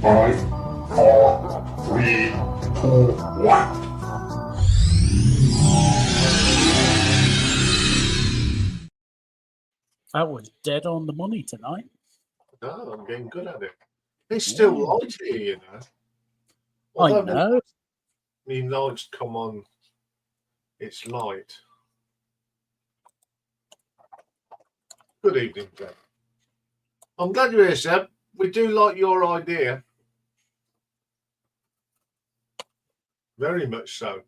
Five, four, three, two, one. That was dead on the money tonight. No, I'm getting good at it. It's still light here, you know. I know. The lights come on. It's light. Good evening, Glenn. I'm glad you're here, Seb. We do like your idea. Very much so.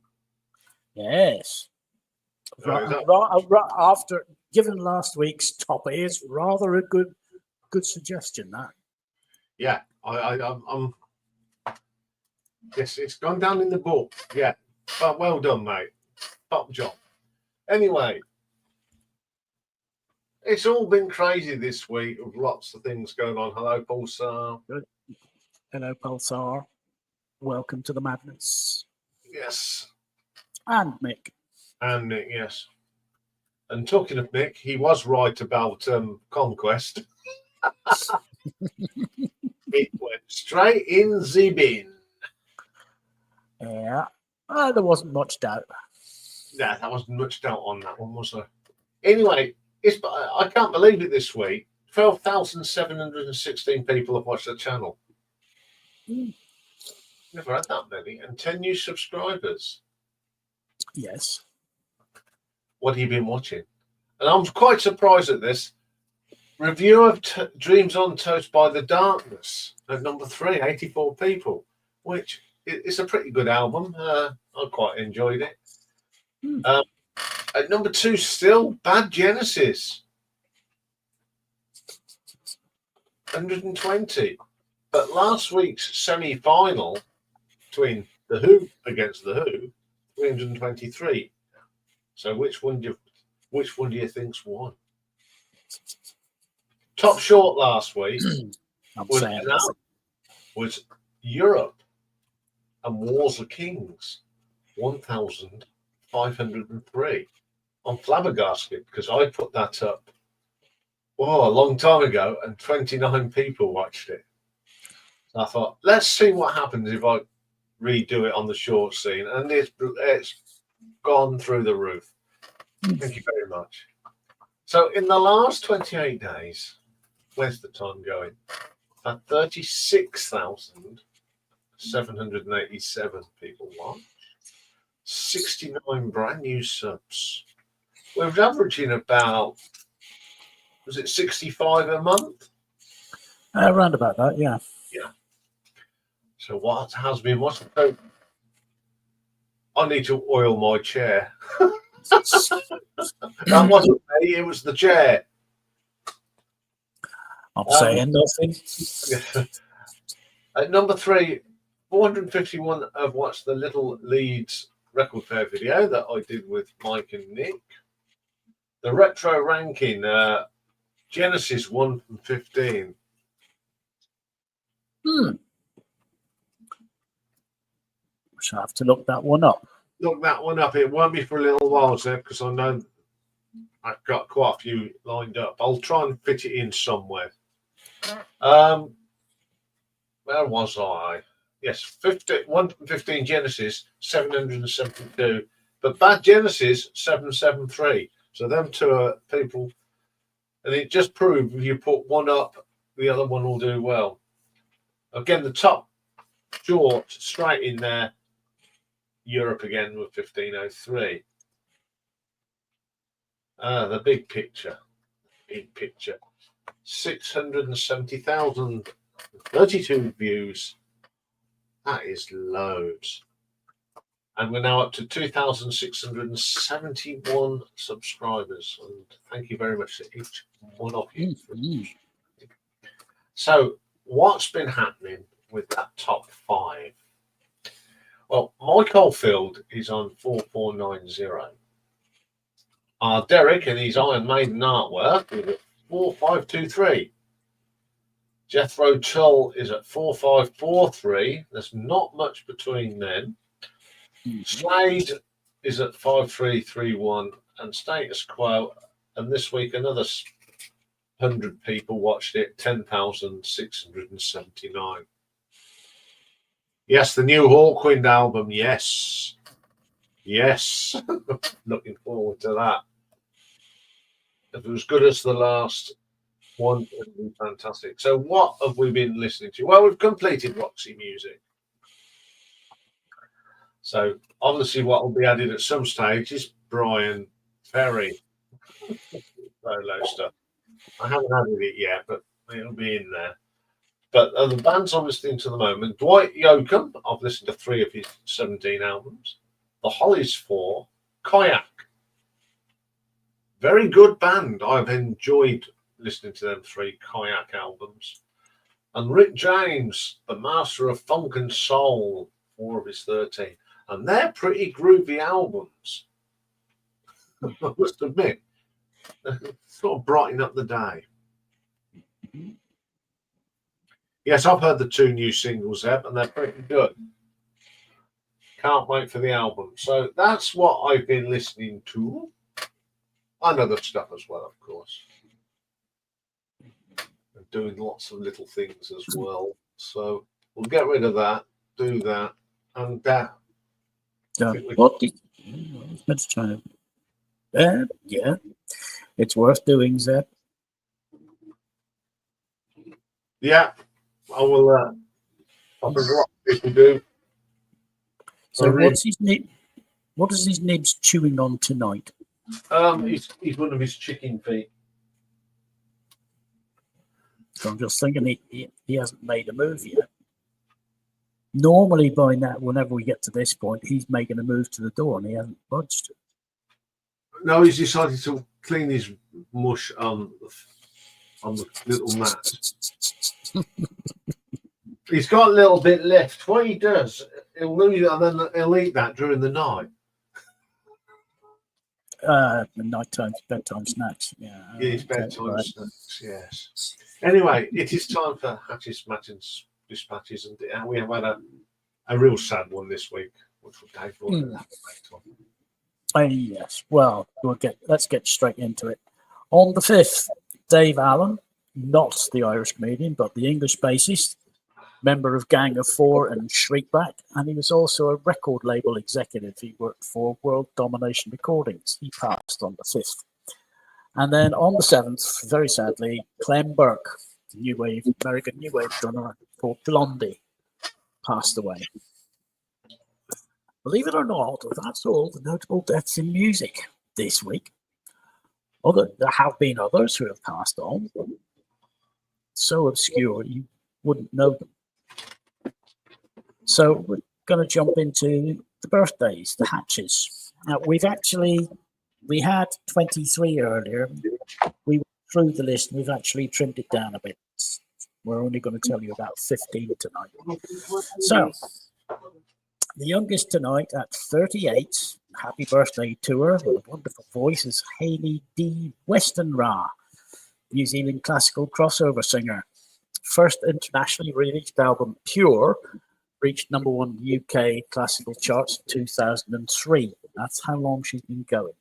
Yes. After given last week's top is rather a good suggestion. That. Yeah, I'm. Yes, it's gone down in the book. Yeah, but well done, mate. Top job. Anyway, it's all been crazy this week with lots of things going on. Hello, Pulsar. Good. Hello, Pulsar. Welcome to the madness. Yes. And Mick. And Nick, yes. And talking of Nick, he was right about Conquest. It went straight in the bin. Yeah. There wasn't much doubt. Yeah, there wasn't much doubt on that one, was there? Anyway, I can't believe it this week. 12,716 people have watched the channel. Never had that many. And 10 new subscribers. Yes. What have you been watching? And I'm quite surprised at this. Review of Dreams on Toast by the Darkness at number 3, 84 people, which is a pretty good album. I quite enjoyed it. At number 2, still Bad Genesis, 120. But last week's semi-final between The Who against The Who, 323. So which one do you think's won? Top short last week was Europe and Wars of Kings, 1,503. I'm flabbergasted because I put that up a long time ago and 29 people watched it. So I thought, let's see what happens if I redo it on the short scene, and it's gone through the roof. Thank you very much. So in the last 28 days, where's the time going? I've had 36,787 people watch, 69 brand new subs. We're averaging about, was it 65 a month? Around about that, yeah. Yeah. So what has been watching? So I need to oil my chair. That wasn't me, it was the chair. I'm saying nothing. At number 3, 451 have watched the Little Leeds record fair video that I did with Mike and Nick. The retro ranking, Genesis 1 from 15. Shall have to look that one up. Look that one up. It won't be for a little while, Seb, because I know I've got quite a few lined up. I'll try and fit it in somewhere. Where was I? Yes, 1 from 15 Genesis, 772. But Bad Genesis, 773. So them two are people. And it just proved if you put one up, the other one will do well. Again, the top short, straight in there. Europe again with 1503. The big picture. 670,000, 32 views. That is loads. And we're now up to 2,671 subscribers. And thank you very much to each one of you. So what's been happening with that top 5? Well, Mike Oldfield is on 4490. Derek and his Iron Maiden artwork is at 4523. Jethro Tull is at 4543. There's not much between them. Slade is at 5331, and Status Quo. And this week, another 100 people watched it, 10,679. Yes, the new Hawkwind album. Yes. Yes. Looking forward to that. If it was good as the last one, it would be fantastic. So what have we been listening to? Well, we've completed Roxy Music. So obviously what will be added at some stage is Brian Ferry solo stuff. I haven't added it yet, but it'll be in there. But the bands I'm listening to at the moment, Dwight Yoakam, I've listened to 3 of his 17 albums. The Hollies 4, Kayak. Very good band. I've enjoyed listening to them 3 Kayak albums. And Rick James, the master of funk and soul, 4 of his 13. And they're pretty groovy albums. I must admit. Sort of brighten up the day. Yes, I've heard the 2 new singles, Eb, and they're pretty good. Can't wait for the album. So that's what I've been listening to. And other stuff as well, of course. And doing lots of little things as well. So we'll get rid of that, do that, and that. What did let's try to yeah. It's worth doing, Zeb. Yeah, I will. I'll figure out if we do. So what's his nib? What is his nibs chewing on tonight? He's one of his chicken feet. So I'm just thinking he hasn't made a move yet. Normally by now, whenever we get to this point, he's making a move to the door and he hasn't budged. No, he's decided to clean his mush on the little mat. He's got a little bit left. What he does, he'll lose it and then he'll eat that during the night. The nighttime bedtime snacks. Yeah, it's bedtime snacks, yes. Anyway, it is time for Hatches, Matins, Dispatches, and we have had a real sad one this week, which we'll take for later. Yes. Well, let's get straight into it. On the 5th, Dave Allen, not the Irish comedian, but the English bassist, member of Gang of Four and Shriekback, and he was also a record label executive. He worked for World Domination Recordings. He passed on the 5th. And then on the 7th, very sadly, Clem Burke, the American New Wave drummer for Blondie, passed away. Believe it or not, that's all the notable deaths in music this week. There have been others who have passed on, so obscure you wouldn't know them. So we're going to jump into the birthdays, the Hatches. Now, we had 23 earlier. We went through the list and we've actually trimmed it down a bit. We're only going to tell you about 15 tonight. So, the youngest tonight at 38, happy birthday to her, with a wonderful voice, is Hayley D. Westenra, New Zealand classical crossover singer. First internationally released album, Pure, reached #1 UK classical charts in 2003. That's how long she's been going.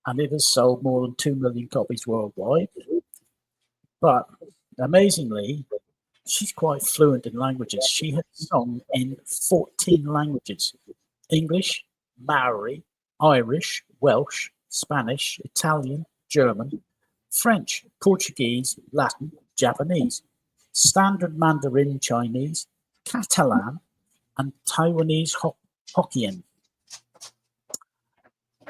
And it has sold more than 2 million copies worldwide. But amazingly, she's quite fluent in languages. She has sung in 14 languages: English, Maori, Irish, Welsh, Spanish, Italian, German, French, Portuguese, Latin, Japanese, Standard Mandarin Chinese, Catalan, and Taiwanese Hokkien.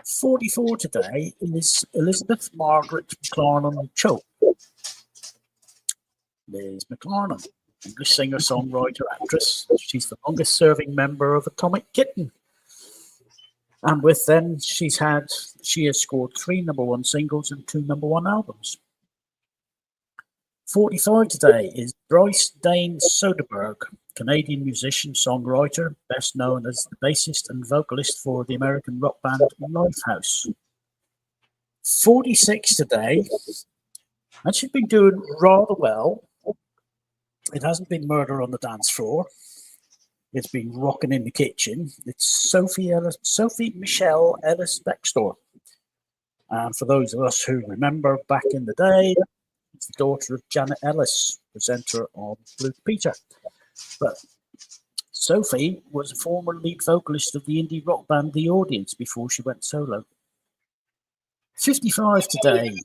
44 today is Elizabeth Margaret McLarnon Chope. Liz McLarnon, English singer, songwriter, actress. She's the longest serving member of Atomic Kitten. And with them, she has scored 3 #1 singles and 2 #1 albums. 45 today is Bryce Dane Soderbergh, Canadian musician, songwriter, best known as the bassist and vocalist for the American rock band Lifehouse. 46 today, and she's been doing rather well. It hasn't been murder on the dance floor. It's been rocking in the kitchen. It's Sophie Michelle Ellis Bextor. And for those of us who remember back in the day, it's the daughter of Janet Ellis, presenter on Blue Peter. But Sophie was a former lead vocalist of the indie rock band The Audience before she went solo. 55 today.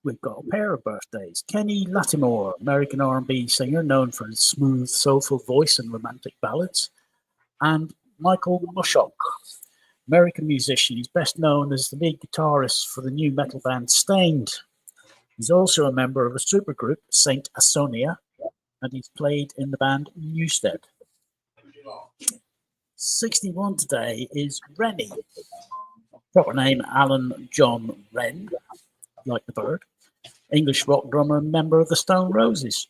We've got a pair of birthdays. Kenny Lattimore, American R&B singer known for his smooth, soulful voice and romantic ballads. And Michael Mushock, American musician. He's best known as the lead guitarist for the new metal band Stained. He's also a member of a supergroup, Saint Asonia, and he's played in the band Newstead. 61 today is Rennie. Proper name, Alan John Wren, like the bird. English rock drummer and member of the Stone Roses.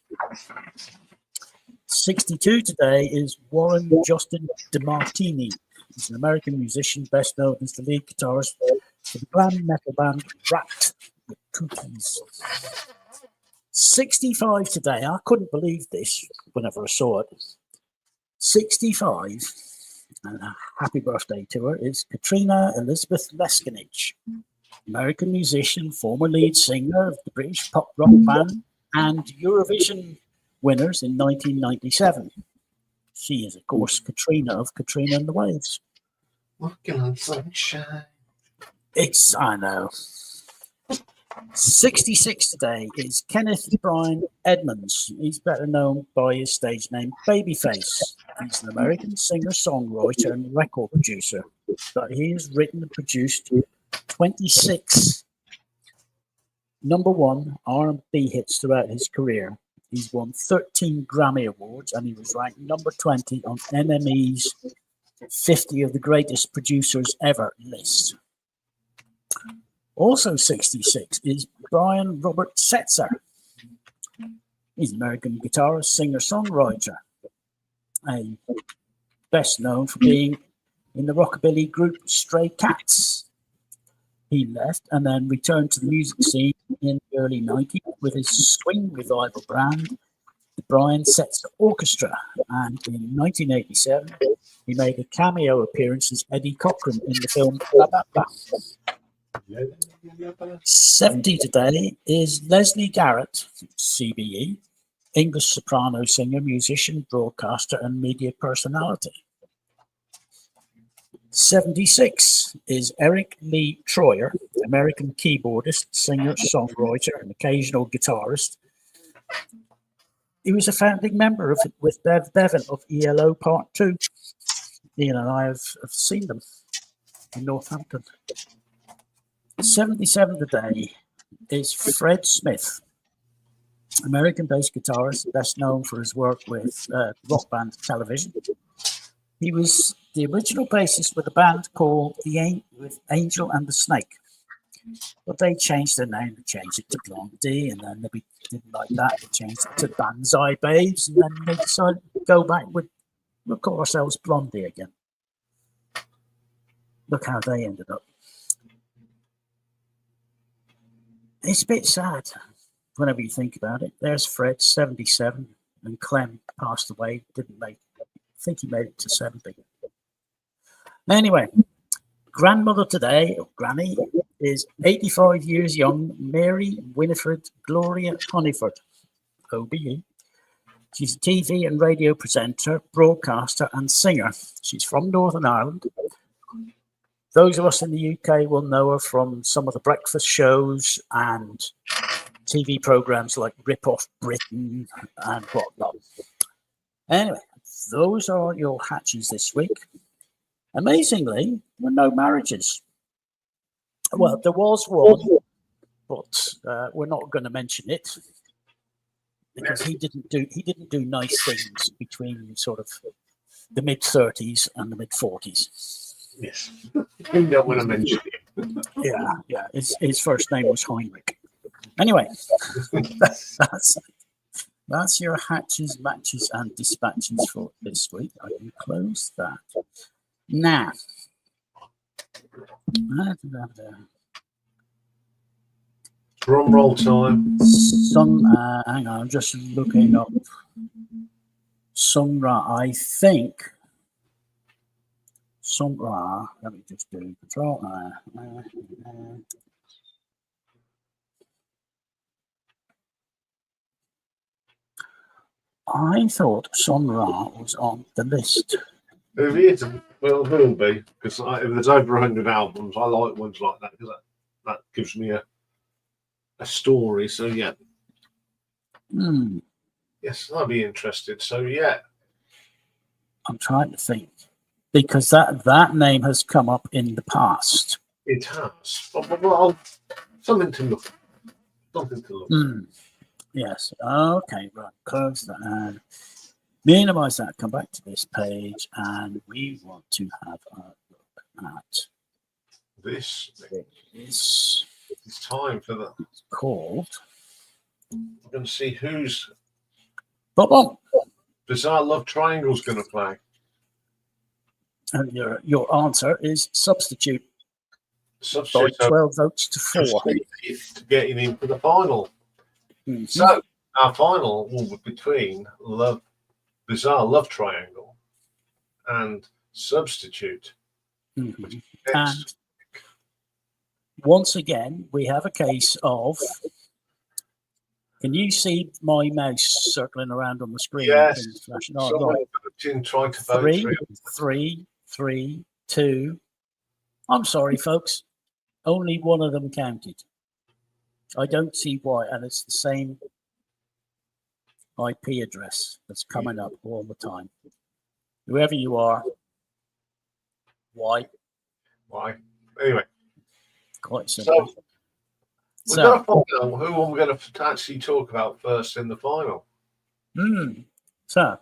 62 today is Warren Justin DeMartini. He's an American musician, best known as the lead guitarist for the glam metal band Wrapped with Cookies. 65 today. I couldn't believe this whenever I saw it. 65, and a happy birthday to her, is Katrina Elizabeth Leskinich, American musician, former lead singer of the British pop rock band and Eurovision winners in 1997. She is, of course, Katrina of Katrina and the Waves. Walking on sunshine. I know. 66 today is Kenneth Brian Edmonds. He's better known by his stage name Babyface. He's an American singer, songwriter, and record producer. But he has written and produced 26 number one R&B hits throughout his career. He's won 13 Grammy Awards, and he was ranked number 20 on NME's 50 of the greatest producers ever list. Also 66 is Brian Robert Setzer. He's an American guitarist, singer, songwriter. Best known for being in the rockabilly group Stray Cats. He left and then returned to the music scene in the early 90s with his swing revival brand, the Brian Setzer Orchestra. And in 1987, he made a cameo appearance as Eddie Cochran in the film La Bamba. 70 today is Leslie Garrett, CBE, English soprano singer, musician, broadcaster, and media personality. 76 is Eric Lee Troyer, American keyboardist, singer, songwriter, and occasional guitarist. He was a founding member of with Bev Bevan of ELO Part 2. Ian and I have seen them in Northampton. 77 today is Fred Smith, American bass guitarist, best known for his work with rock band Television. He was the original bassist with a band called with Angel and the Snake. But they changed their name, they changed it to Blondie, and then they didn't like that, they changed it to Banzai Babes, and then they decided to go back we'll call ourselves Blondie again. Look how they ended up. It's a bit sad whenever you think about it. There's Fred, 77, and Clem passed away, I think he made it to 70. Anyway, grandmother today, or Granny, is 85 years young, Mary Winifred Gloria Honeyford, OBE. She's a TV and radio presenter, broadcaster, and singer. She's from Northern Ireland. Those of us in the UK will know her from some of the breakfast shows and TV programs like Rip Off Britain and whatnot. Anyway, those are your hatches this week. Amazingly, there were no marriages. Well, there was one, but we're not going to mention it because he didn't do nice things between sort of the mid-30s and the mid-40s. Yes, you don't want to mention it. Yeah. His first name was Heinrich. Anyway, that's your hatches, matches, and dispatches for this week. I can close that. Now, Drum roll time. hang on, I'm just looking up Sumra. I think Sumra. Let me just do control. I thought Sun Ra was on the list. If it isn't, well, it will be, because if there's over 100 albums, I like ones like that, because that gives me a story. So, yeah. Yes, I'd be interested. So, yeah. I'm trying to think, because that name has come up in the past. It has. Well, something to look at. Something to look at. Yes. Okay. Right. Close that and minimize that. Come back to this page, and we want to have a look at this. It's time for that. It's called. We're going to see who's Bizarre Love Triangle's going to play. And your answer is substitute. Substitute. By 12 votes to 4. To getting in for the final. So our final will be between Bizarre Love Triangle and Substitute. And once again, we have a case of. Can you see my mouse circling around on the screen? Yes. Trying to vote. 3, 2. I'm sorry, folks. Only one of them counted. I don't see why, and it's the same IP address that's coming up all the time. Whoever you are, why? Why? Anyway. Quite simple. So, we're going to find out who I'm going to actually talk about first in the final. So.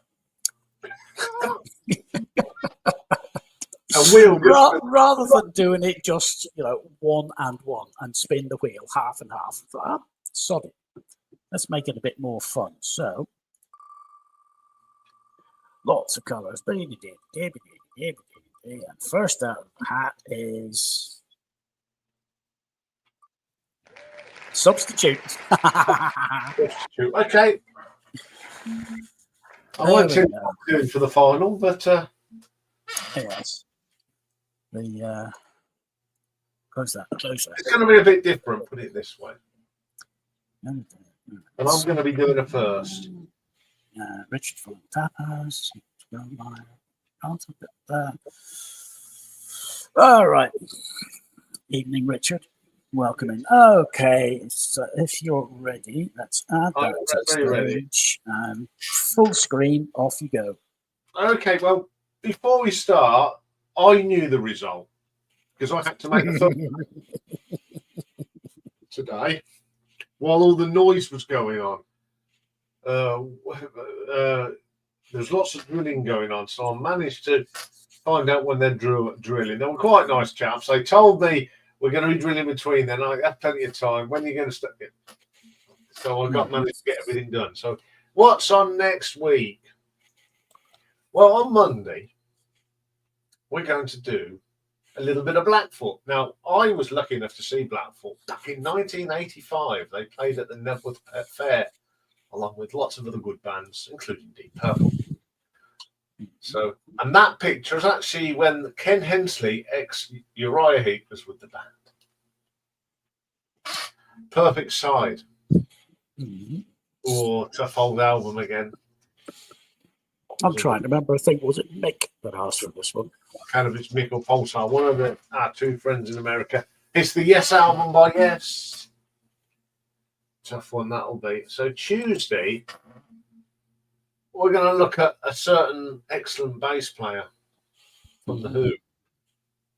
Rather than doing it just, one and spin the wheel, half and half. Sod it. Let's make it a bit more fun. So, lots of colours. And first out of the hat is substitute. Okay. I won't tell you what I'm doing for the final, but yes. Close that. It's going to be a bit different, put it this way. And I'm going to be doing it first. Richard from Tapas. All right. Evening, Richard. Welcome in. Okay, so if you're ready, let's add that to the stage. And full screen, off you go. Okay, well, before we start, I knew the result because I had to make a thumbnail today while all the noise was going on. There's lots of drilling going on, so I managed to find out when they're drilling. They were quite nice chaps. They told me we're going to be drilling between then. I have plenty of time. When are you going to start it? So I managed to get everything done. So what's on next week? Well, on Monday, we're going to do a little bit of Blackfoot. Now, I was lucky enough to see Blackfoot back in 1985. They played at the Nebworth Fair, along with lots of other good bands, including Deep Purple. So, and that picture is actually when Ken Hensley, ex-Uriah Heep, was with the band. Perfect Side. Or Tough Old Album again. I'm trying to remember. I think, was it Mick that asked for this one? Kind of it's Mick or Pulsar. One of our two friends in America. It's the Yes album by Yes. Tough one that'll be. So Tuesday, we're going to look at a certain excellent bass player from The Who,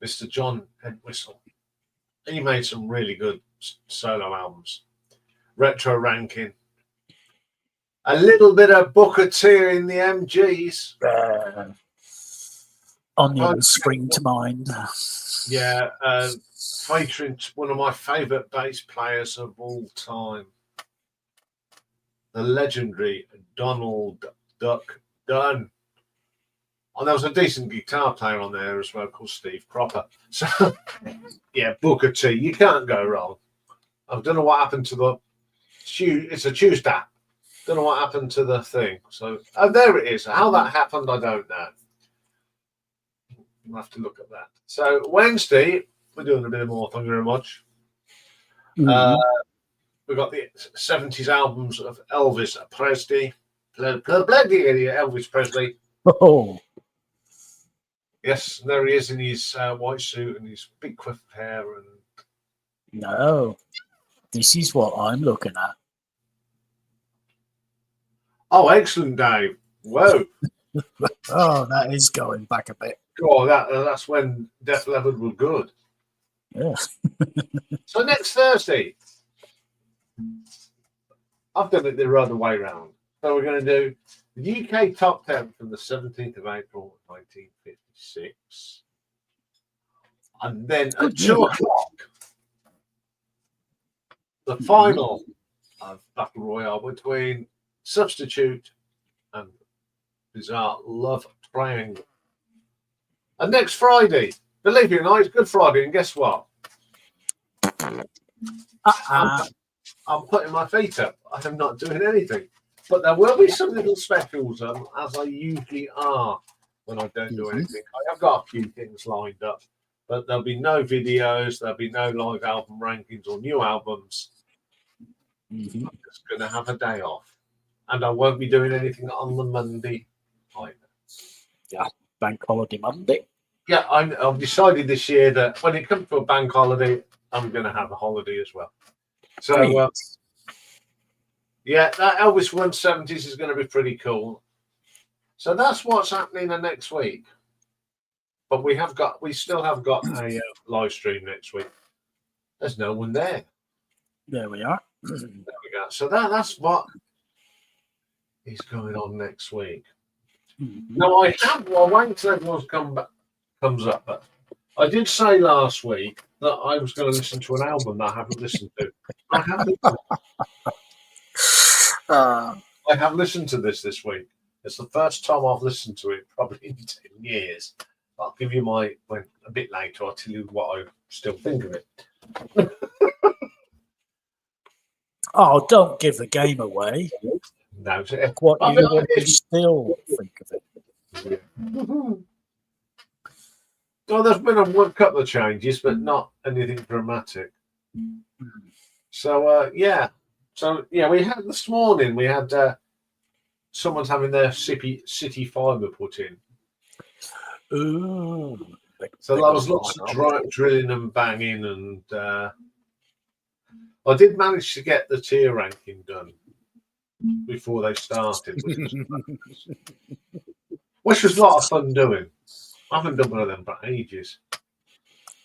Mr. John Entwistle. He made some really good solo albums. Retro Ranking. A little bit of Booker T in the MGs. Onions spring to mind. Yeah, featuring one of my favourite bass players of all time, the legendary Donald Duck Dunn. And there was a decent guitar player on there as well called Steve Cropper. So, yeah, Booker T. You can't go wrong. I don't know what happened to the... It's a Tuesday. Don't know what happened to the thing. So, there it is. How that happened, I don't know. We'll have to look at that. So, Wednesday, we're doing a bit more. Thank you very much. We've got the 70s albums of Elvis Presley. Elvis Presley. Oh. Yes, there he is in his white suit and his big quiff of hair. And No, this is what I'm looking at. oh, excellent, Dave. Whoa. Oh, that is going back a bit. Oh, that's when Def Leppard were good. Yeah. So next Thursday, I've done it the other way round. So we're going to do the UK Top 10 from the 17th of April, 1956. And then at 2 o'clock, the final of Battle Royale between Substitute and Bizarre Love Triangle. And next Friday, believe it or not, it's Good Friday, and guess what? I'm putting my feet up. I am not doing anything. But there will be some little specials, as I usually are when I don't do anything. I have got a few things lined up, but there'll be no videos, there'll be no live album rankings or new albums. I'm just going to have a day off. And I won't be doing anything on the Monday either. Yeah, Bank Holiday Monday. Yeah, I've decided this year that when it comes to a bank holiday, I'm going to have a holiday as well. So, yeah, that Elvis 170s is going to be pretty cool. So that's what's happening the next week. But we still have got a live stream next week. There's no one there. There we are. There we go. So that's what is going on next week. Now I'll wait until everyone's comes up. But I did say last week that I was going to listen to an album that I haven't listened to. I have listened to this week. It's the first time I've listened to it probably in 10 years. I'll give you a bit later. I'll tell you what I still think of it. Oh, don't give the game away. No, What you still think of it? Yeah. Well, there's been a couple of changes, but not anything dramatic. So, yeah. So, yeah, we had this morning, we had someone's having their city fibre put in. Ooh. So there was lots of drilling and banging, and I did manage to get the tier ranking done before they started, which was a lot of fun doing. I haven't done one of them for ages.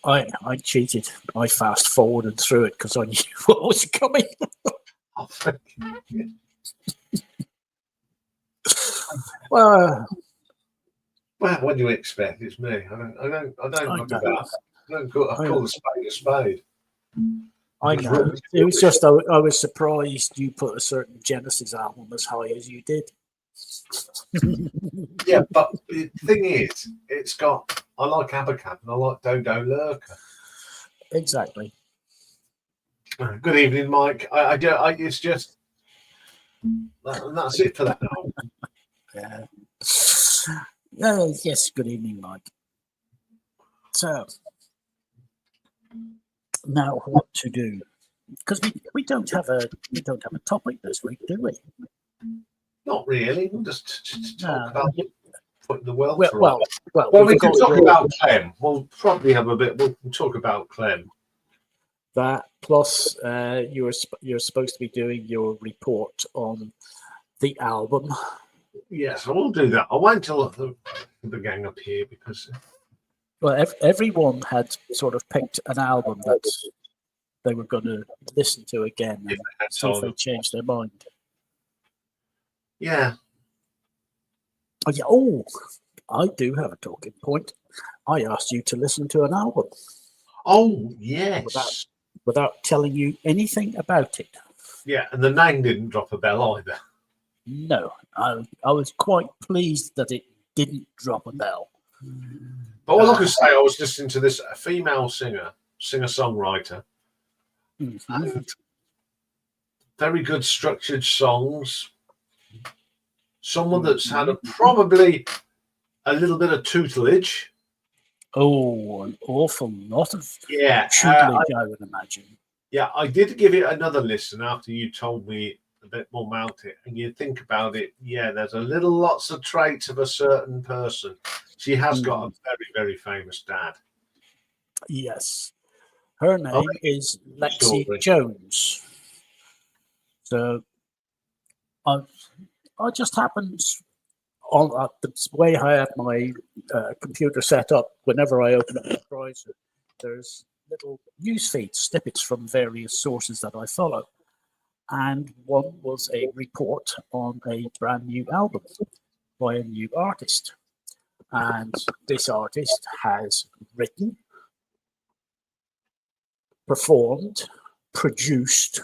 I cheated. I fast forwarded through it because I knew what was coming. Well, what do you expect? It's me. I don't call a spade a spade. I know. It was just I was surprised you put a certain Genesis album as high as you did. Yeah, but the thing is, I like Abacab and I like Dodo Lurker. Exactly. Good evening, Mike. It's just that's it for that now. Yeah. Yes. Good evening, Mike. So now, what to do? Because we don't have a topic this week, do we? Not really. We'll just talk about putting the world through. Well, we can talk about Clem. We'll probably have a bit. We'll talk about Clem. That plus you're supposed to be doing your report on the album. Yes, I will do that. I won't tell the gang up here because everyone had sort of picked an album that they were going to listen to again and see if they changed their mind. Yeah. Oh, yeah. Oh, I do have a talking point. I asked you to listen to an album. Oh, yes. without telling you anything about it. Yeah, and the name didn't drop a bell either. No, I was quite pleased that it didn't drop a bell. But all I can say, I was listening to this female singer-songwriter, and very good structured songs. Someone that's had probably a little bit of tutelage. Oh, an awful lot of Yeah, tutelage, I would imagine. Yeah, I did give it another listen after you told me a bit more about it. And you think about it, yeah, there's lots of traits of a certain person. She has got a very, very famous dad. Yes. Her name is Lexi story. Jones. So I just happened on the way I have my computer set up, whenever I open up the browser, there's little news feeds, snippets from various sources that I follow. And one was a report on a brand new album by a new artist. And this artist has written, performed, produced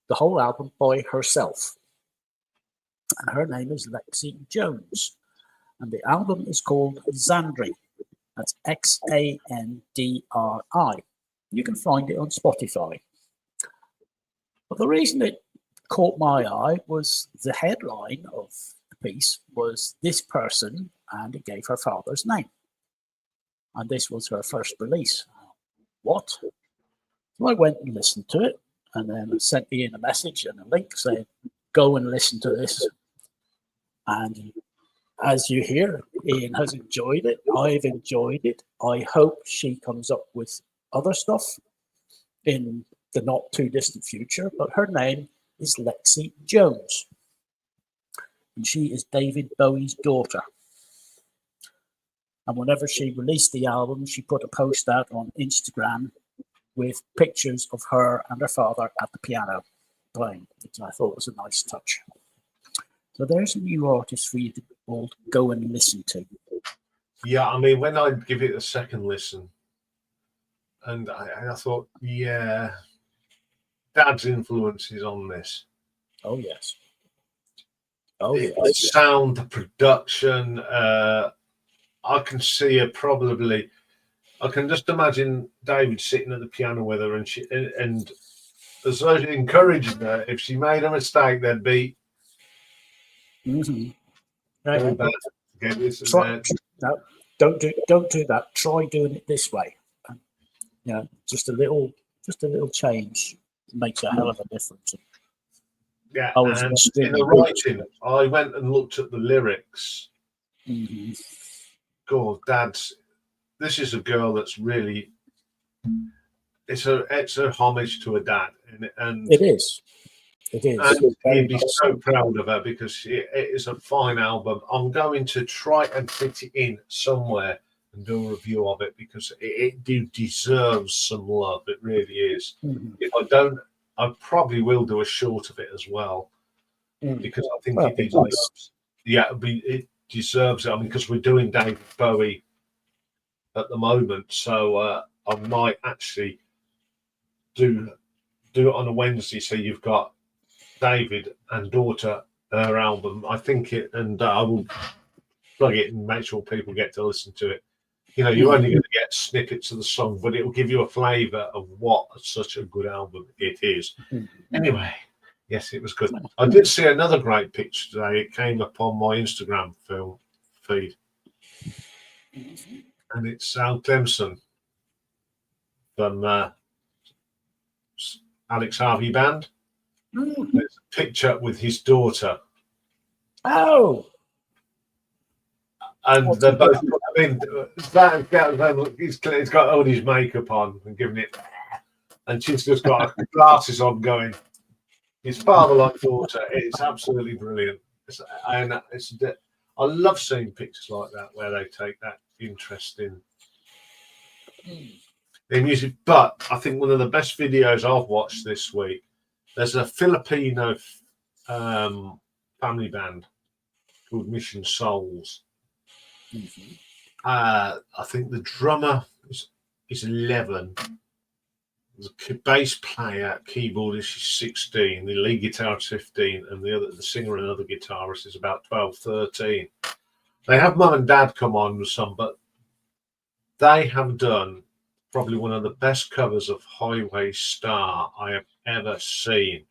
the whole album by herself. And her name is Lexi Jones. And the album is called Xandri. That's Xandri. You can find it on Spotify. But the reason it caught my eye was the headline of the piece was "This person," and it gave her father's name. And this was her first release. What? So I went and listened to it, and then it sent me in a message and a link saying, "Go and listen to this." And as you hear, Iain has enjoyed it. I've enjoyed it. I hope she comes up with other stuff in the not too distant future. But her name is Lexi Jones. And she is David Bowie's daughter. And whenever she released the album, she put a post out on Instagram with pictures of her and her father at the piano playing, which I thought was a nice touch. So there's a new artist for you to all go and listen to. Yeah, I mean, when I give it a second listen, and I thought, yeah, Dad's influence is on this. Oh, yes. Oh, The yes. sound, the production, I can see her probably. I can just imagine David sitting at the piano with her, and as though encouraging her. If she made a mistake, there'd be very bad. Get this and that. No, don't do that. Try doing it this way. You know, just a little change makes a hell of a difference. Yeah, I was and in the writing, I went and looked at the lyrics. God, this is a girl that's really. It's a homage to a dad, and it is. It is. And he'd be so proud of her because it is a fine album. I'm going to try and fit it in somewhere and do a review of it because it deserves some love. It really is. If I don't, I probably will do a short of it as well because I think it deserves. Nice. Yeah, it deserves it. I mean, because we're doing David Bowie at the moment, so I might actually do it on a Wednesday. So you've got David and daughter, her album. I think it, and I will plug it and make sure people get to listen to it. You know, you're only going to get snippets of the song, but it will give you a flavour of what such a good album it is. Anyway, yes, it was good. I did see another great picture today. It came up on my Instagram feed, and it's Al Clemson from Alex Harvey Band. There's a picture with his daughter. Oh, and they're both. I mean, he's got all his makeup on and giving it, and she's just got her glasses on, going. His father like daughter. It's absolutely brilliant. I love seeing pictures like that where they take that interest in music. But I think one of the best videos I've watched this week. There's a Filipino family band called Mission Souls. I think the drummer is 11, The bass player, keyboardist is 16, the lead guitarist is 15, and the singer and other guitarist is about 12, 13. They have mum and dad come on with some, but they have done probably one of the best covers of Highway Star I have ever seen.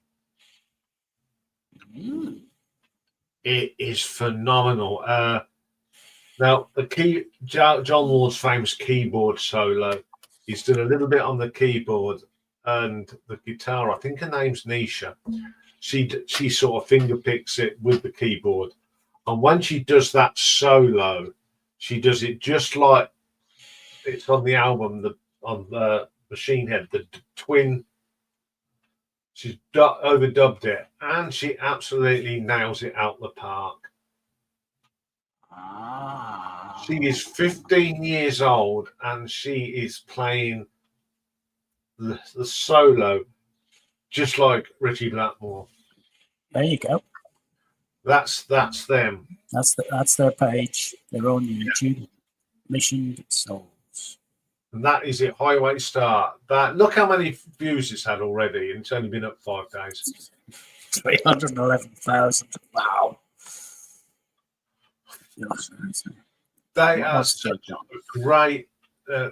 It is phenomenal. Now, John Ward's famous keyboard solo, he's done a little bit on the keyboard and the guitar. I think her name's Nisha. She sort of finger picks it with the keyboard. And when she does that solo, she does it just like it's on the album, on the Machine Head, the twin. She's overdubbed it, and she absolutely nails it out the park. She is 15 years old, and she is playing the solo just like Richie Blackmore. There you go. That's them. That's their page. They're on YouTube. Mission Souls. And that is it, Highway Star. Look how many views it's had already, and it's only been up 5 days. 311,000. Wow. They are such a great. They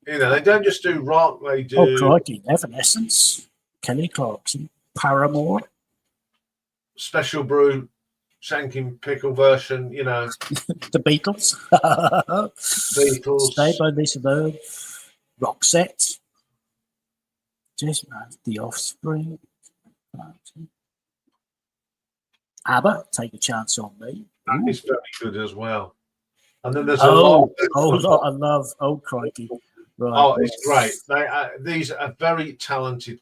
don't just do rock. They do. Oh, crikey! Evanescence, Kelly Clarkson, Paramore, Special Brew, Shanking Pickle version. the Beatles. Beatles. Stay by Lisa Bird, Roxette, Jason Mraz, The Offspring, ABBA, Take a Chance on Me. That is very good as well. And then there's a lot of love. Oh, crikey. Right. Oh, it's great. These are a very talented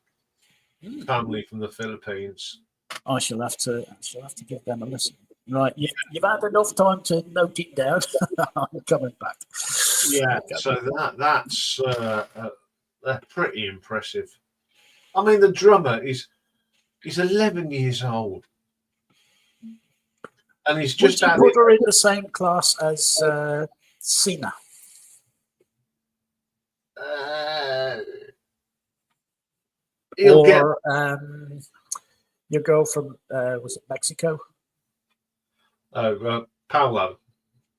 family from the Philippines. I shall have to give them a listen. Right, you've had enough time to note it down. I'm coming back. Yeah, so that's pretty impressive. I mean, the drummer he's 11 years old, and he's just put her in the same class as Cena. Your girl from was it Mexico? Paolo.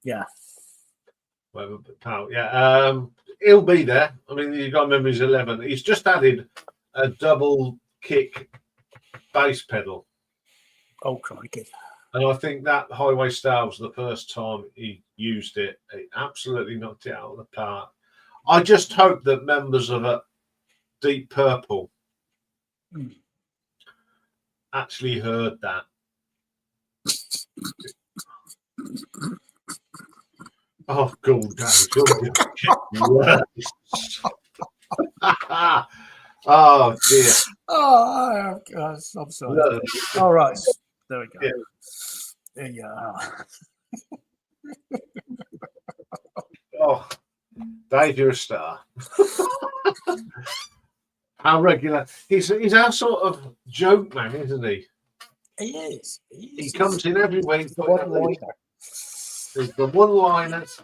Yeah. Paolo. Yeah. He'll be there. I mean, you've got to remember he's 11. He's just added a double kick bass pedal. Oh, crikey. And I think that Highway Star was the first time he used it. He absolutely knocked it out of the park. I just hope that members of Deep Purple actually heard that. Oh, God, oh, dear. Oh, God, I'm sorry. No. All right. There we go. Yeah. There you are. Oh, Dave, you're a star. How regular. He's our sort of joke man, isn't he? He is. He comes in every week. The one-liner. There's the one-liners,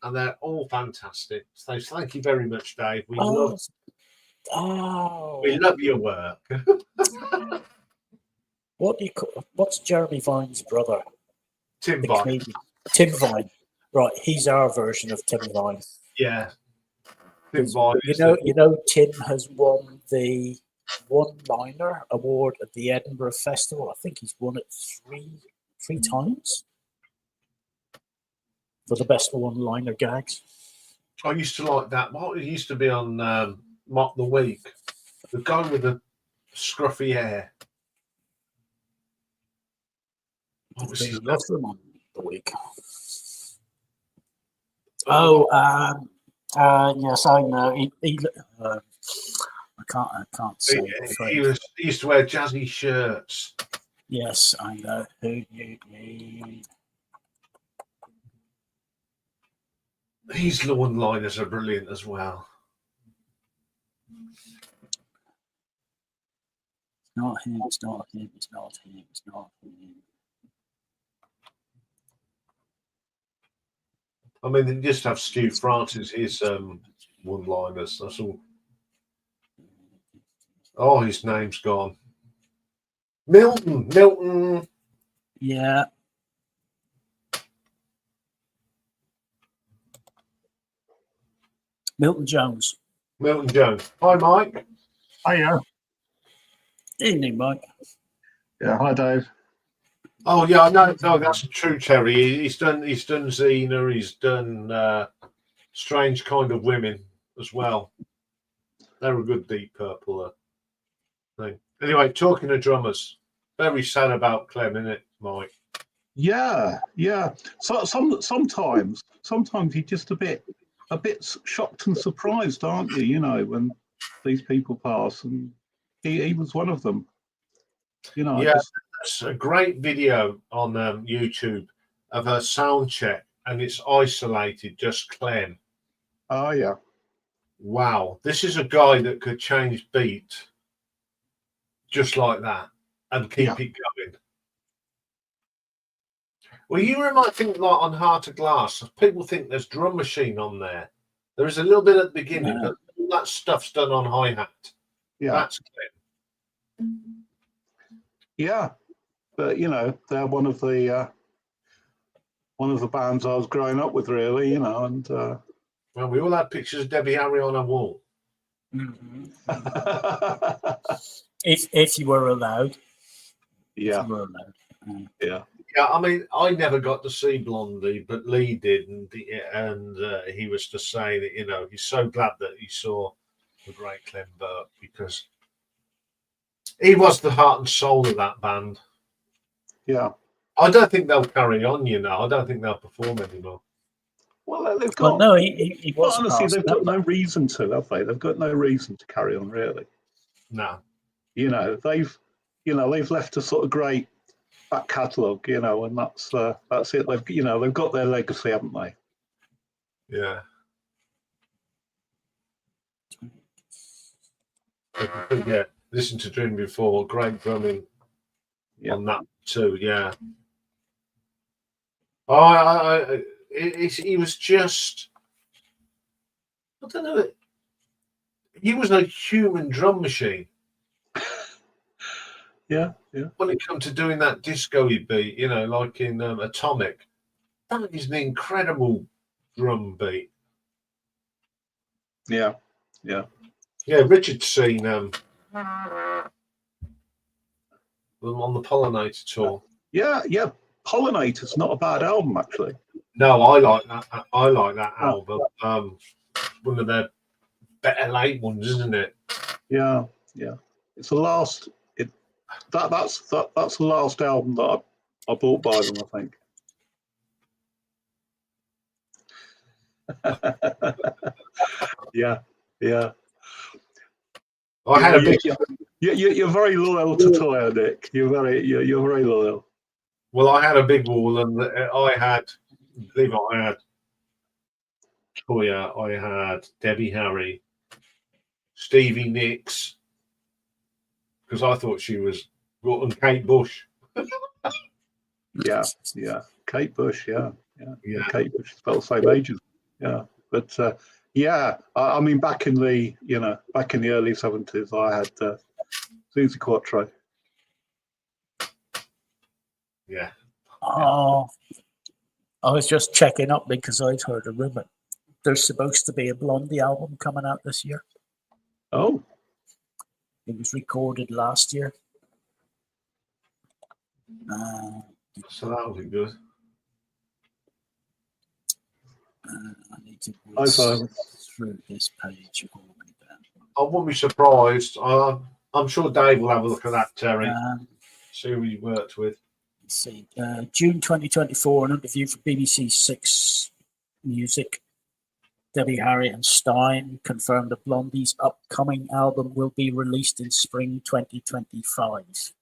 and they're all fantastic. So thank you very much, Dave. We love your work. What's Jeremy Vine's brother? Tim Vine. Tim Vine. Right, he's our version of Tim Vine. Yeah. Tim Vine. You know, Tim has won the one-liner award at the Edinburgh Festival. I think he's won it three times for the best one-liner gags. I used to like that. What it used to be on Mock the Week. The guy with the scruffy hair. What was his name? On the week. Oh, yes, I know. I can't say. He used to wear jazzy shirts. Yes, I know who you mean. These one-liners are brilliant as well. It's not him. It's not him. It's not him. It's not him. I mean, they just have Stu Francis, his one-liners. That's all. Oh, his name's gone. Milton. Yeah. Milton Jones. Milton Jones. Hi, Mike. Hiya. Evening, Mike. Yeah, hi Dave. Oh yeah, no, that's true, Terry. He's done Xena. He's done Strange Kind of Women as well. They're a good Deep Purple thing. Anyway, talking of drummers, very sad about Clem, isn't it, Mike? Yeah. So sometimes you're just a bit shocked and surprised, aren't you? You know, when these people pass, and he was one of them. You know, Yeah, that's a great video on YouTube of her sound check, and it's isolated, just Clem. Oh yeah. Wow, this is a guy that could change beat just like that and keep it going. Well, you might think like on Heart of Glass, people think there's drum machine on there. There is a little bit at the beginning, but all that stuff's done on hi-hat. Yeah. That's Clem. Yeah, but you know, they're one of the bands I was growing up with, really. You know, and Well, we all had pictures of Debbie Harry on our wall. Mm-hmm. if you were allowed. yeah, If you were allowed. yeah. Yeah, I mean, I never got to see Blondie, but Lee did, and he was to say that, you know, he's so glad that he saw the great Clem Burke because he was the heart and soul of that band. Yeah. I don't think they'll carry on, you know. I don't think they'll perform anymore. Well, they've got. Well, no, he was. Honestly, they've got no reason to, have they? They've got no reason to carry on, really. No. You know, they've left a sort of great back catalogue, you know, and that's it. They've got their legacy, haven't they? Yeah. Yeah. Listen to Dream Before. Great drumming on that too. Yeah. He was just. I don't know. He was a human drum machine. Yeah. When it comes to doing that disco-y beat, you know, like in Atomic, that is an incredible drum beat. Yeah. Yeah, Richard's seen them on the Pollinator tour. Yeah. Pollinator's not a bad album, actually. No, I like that. I like that album. One of their better late ones, isn't it? Yeah. It's the last. That's the last album that I bought by them, I think. Yeah. I had a big. You're very loyal to Toya, Nick. You're very loyal. Well, I had a big wall, and I had Toya, I had Debbie Harry, Stevie Nicks, because I thought she was, and Kate Bush. Yeah. Kate Bush, yeah. Kate Bush is about the same age as, yeah. But I mean, back in the early 70s, I had Susie Quattro. Yeah. Oh, I was just checking up because I'd heard a rumor. There's supposed to be a Blondie album coming out this year. Oh. It was recorded last year. So that would be good. I need to whiz through this page. I wouldn't be surprised. I'm sure Dave will have a look at that, Terry. See who he worked with. Let's see. June 2024, an interview for BBC Six Music. Debbie Harry and Stein confirmed that Blondie's upcoming album will be released in spring 2025.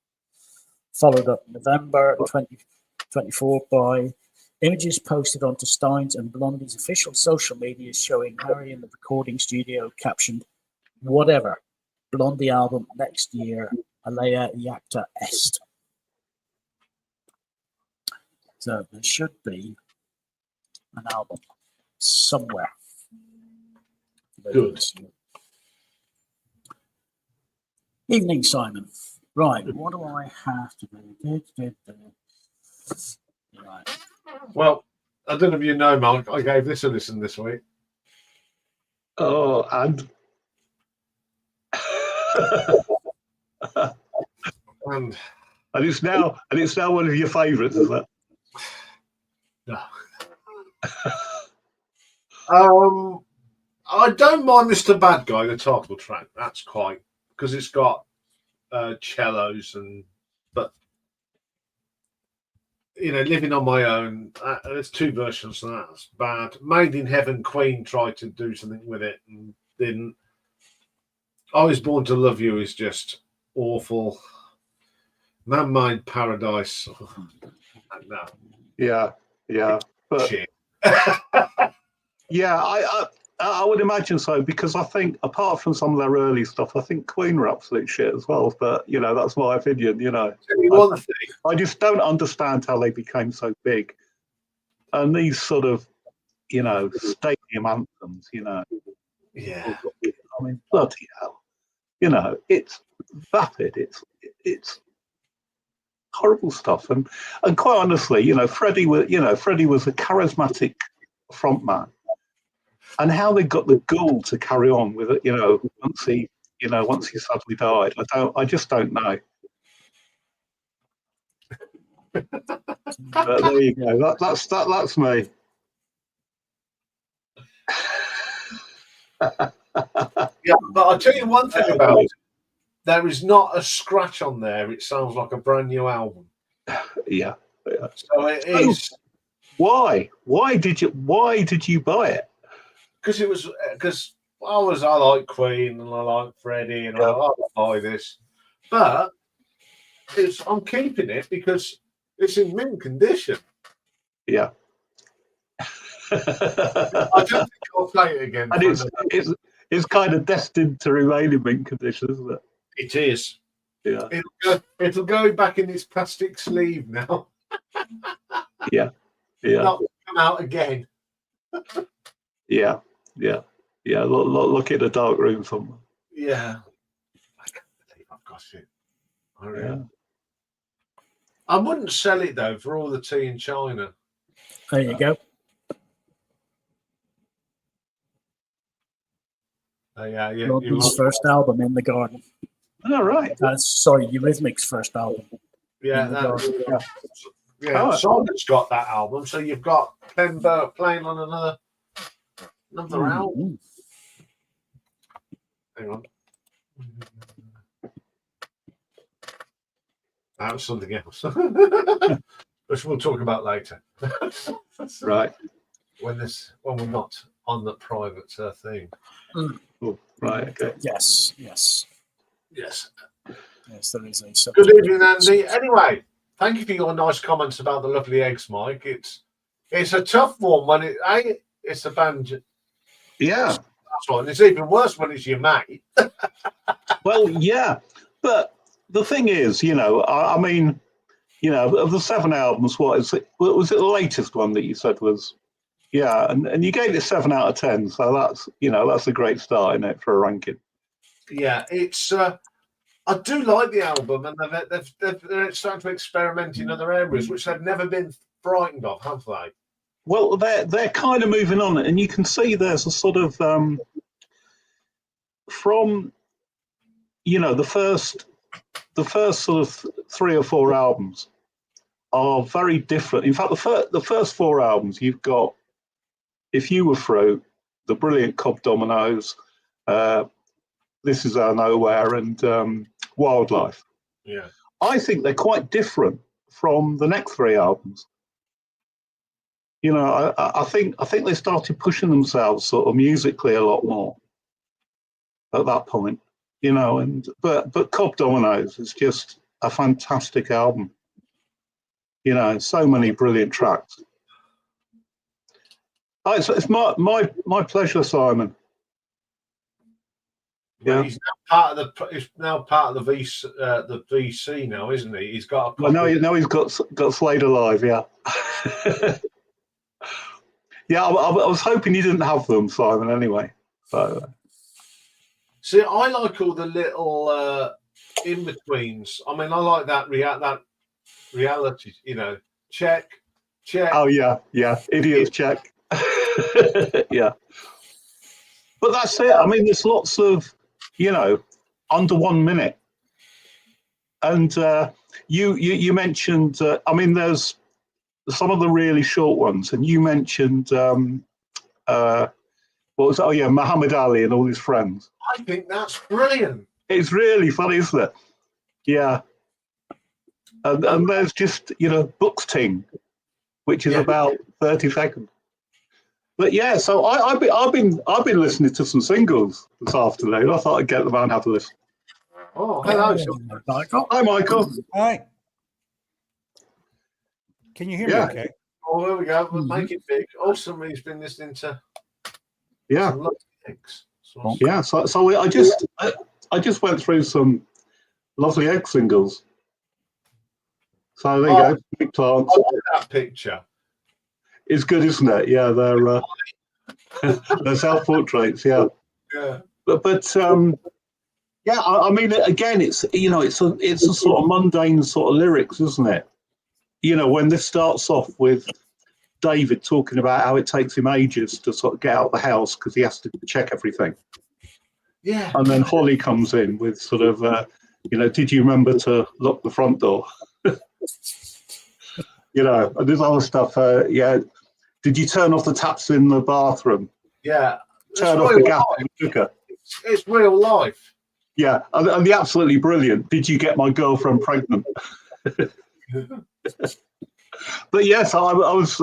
Followed up November 2024 by images posted onto Stein's and Blondie's official social media showing Harry in the recording studio captioned, "Whatever, Blondie album next year, Alea Iacta Est." So there should be an album somewhere. Good. Evening, Simon. Right, what do I have to do? Right. Well, I don't know if you know, Mark, I gave this a listen this week. Oh, and And and it's now one of your favourites, is that? no. I don't mind Mr. Bad Guy, the title track. That's quite, because it's got cellos but Living on My Own. There's two versions of that. That's bad. Made in Heaven, Queen tried to do something with it and didn't. I Was Born to Love You is just awful. Man-Made Paradise. No. Yeah, but Shit. yeah, I would imagine so, because I think apart from some of their early stuff, I think Queen were absolute shit as well. But that's my opinion. Tell you one thing. I just don't understand how they became so big. And these sort of, stadium anthems, Yeah. I mean, bloody hell. It's vapid. It's horrible stuff. And quite honestly, Freddie was a charismatic frontman. And how they got the gall to carry on with it, once he sadly died, I just don't know. But there you go. That's me. Yeah, but I'll tell you one thing about it. There is not a scratch on there. It sounds like a brand new album. Yeah. So it is. Why? Why did you buy it? Because I like Queen and I like Freddie and I buy this, but I'm keeping it because it's in mint condition. Yeah. I don't think I'll play it again. And it's kind of destined to remain in mint condition, isn't it? It is. Yeah. It'll go back in its plastic sleeve now. Yeah. Not come out again. Yeah. Look at a dark room somewhere. Yeah. I can't believe I've got it. Yeah. I wouldn't sell it though for all the tea in China. There you go. Yeah. Rodney's first album, In the Garden. All right. Sorry, Eurythmics' first album. Yeah. Oh. Simon's got that album, so you've got Ken Burke playing on another album. Hang on. That was something else. Which we'll talk about later. Right. When we're not on the private thing. Oh, right. Okay. Yes. Yes. Yes, there is a subject. Good evening, Andy. Anyway, thank you for your nice comments about the lovely eggs, Mike. It's a tough one when it's a band. Yeah. That's one. It's even worse when it's your mate. Well, yeah, but the thing is, I mean, of the 7 albums, what is it? Was it the latest one that you said was? Yeah, and you gave it 7 out of 10, so that's a great start in it for a ranking. Yeah, it's. I do like the album, and they're starting to experiment in other areas, which they've never been frightened of, have they? Well, they're kind of moving on, and you can see there's a sort of from the first sort of 3 or 4 albums are very different. In fact, the first 4 albums you've got If You Were Fruit, the brilliant Cobb Dominoes, This Is Our Nowhere, and Wildlife. Yeah, I think they're quite different from the next 3 albums. I think they started pushing themselves sort of musically a lot more at that point. But Cobb Dominoes is just a fantastic album. So many brilliant tracks. Oh, it's my pleasure, Simon. yeah. He's now part of the VC now, isn't he? He's got. Well, no, he's got Slade Alive. Yeah. Yeah, I was hoping you didn't have them, Simon. Anyway. So. See, I like all the little in betweens. I mean, I like that reality. Check. Oh yeah, idiots check. Yeah, but that's it. I mean, there's lots of under 1 minute, and you mentioned. I mean, there's some of the really short ones, and you mentioned what was it? Oh yeah, Muhammad Ali and all his friends. I think that's brilliant. It's really funny, isn't it? Yeah. And there's just, Books Ting, which is about 30 seconds. But yeah, so I've been listening to some singles this afternoon. I thought I'd get them out and have a listen. Oh, hello, Michael. Hi, Michael. Hi. Can you hear me okay? Oh, there we go. We'll make it big. Also, he's been listening to Yeah. some lovely things. Yeah, so I just went through some lovely egg singles. So there you go. Big plants. I like that picture. It's good, isn't it? Yeah, they're they're self-portraits. Yeah. Yeah. But yeah, I mean, again, it's it's a sort of mundane sort of lyrics, isn't it? When this starts off with David talking about how it takes him ages to sort of get out of the house because he has to check everything. Yeah. And then Holly comes in with sort of, did you remember to lock the front door? And there's other stuff. Did you turn off the taps in the bathroom? Yeah. Turn off the gas in the cooker. It's real life. Yeah, and the absolutely brilliant. Did you get my girlfriend pregnant? But yes, I was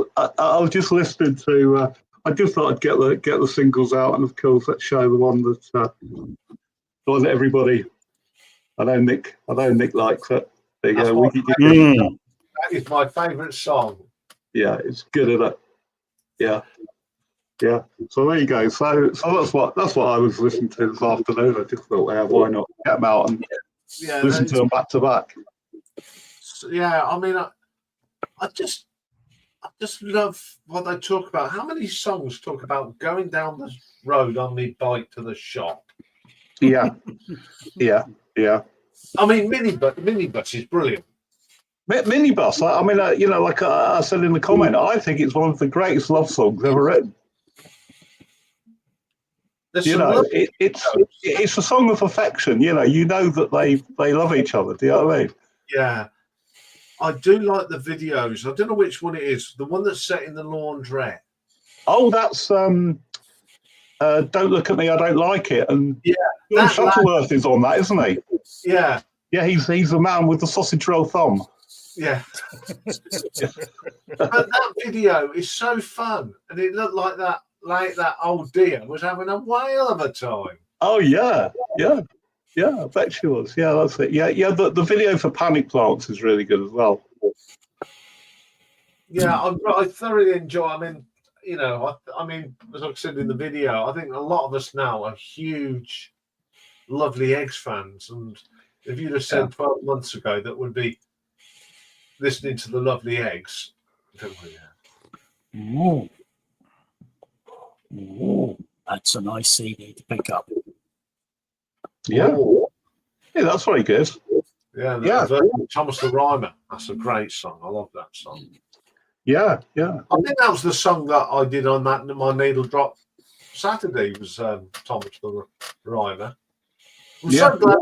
just listening to. I just thought I'd get the singles out, and of course, let's show the one that everybody. I know Nick likes it. There you go. That is my favourite song. Yeah, it's good, isn't it? Yeah. Yeah. So there you go. So that's what I was listening to this afternoon. I just thought, why not get them out and listen to them back to back? Yeah, I mean, I just love what they talk about. How many songs talk about going down the road on my bike to the shop? Yeah. Yeah. I mean, minibus is brilliant. Minibus. I mean, like I said in the comment, I think it's one of the greatest love songs ever written. It's a song of affection. You know that they love each other. Do you know what I mean? Yeah. I do like the videos. I don't know which one it is. The one that's set in the laundrette. Oh, that's Don't Look at Me, I Don't Like It. And John Shuttleworth is on that, isn't he? Yeah. Yeah, he's the man with the sausage roll thumb. Yeah. But that video is so fun, and it looked like that old dear was having a whale of a time. Oh yeah. I bet she was. Yeah, that's it. Yeah. The video for Panic Plants is really good as well. Yeah, I thoroughly enjoy. I mean, I mean, as I've said in the video, I think a lot of us now are huge, Lovely Eggs fans, and if you'd have said 12 months ago that would be listening to the Lovely Eggs, Ooh, that's a nice CD to pick up. Yeah, that's very good. Yeah. Thomas the Rhymer. That's a great song. I love that song. Yeah. I think that was the song that I did on my Needle Drop Saturday. Was Thomas the Rhymer. I'm so glad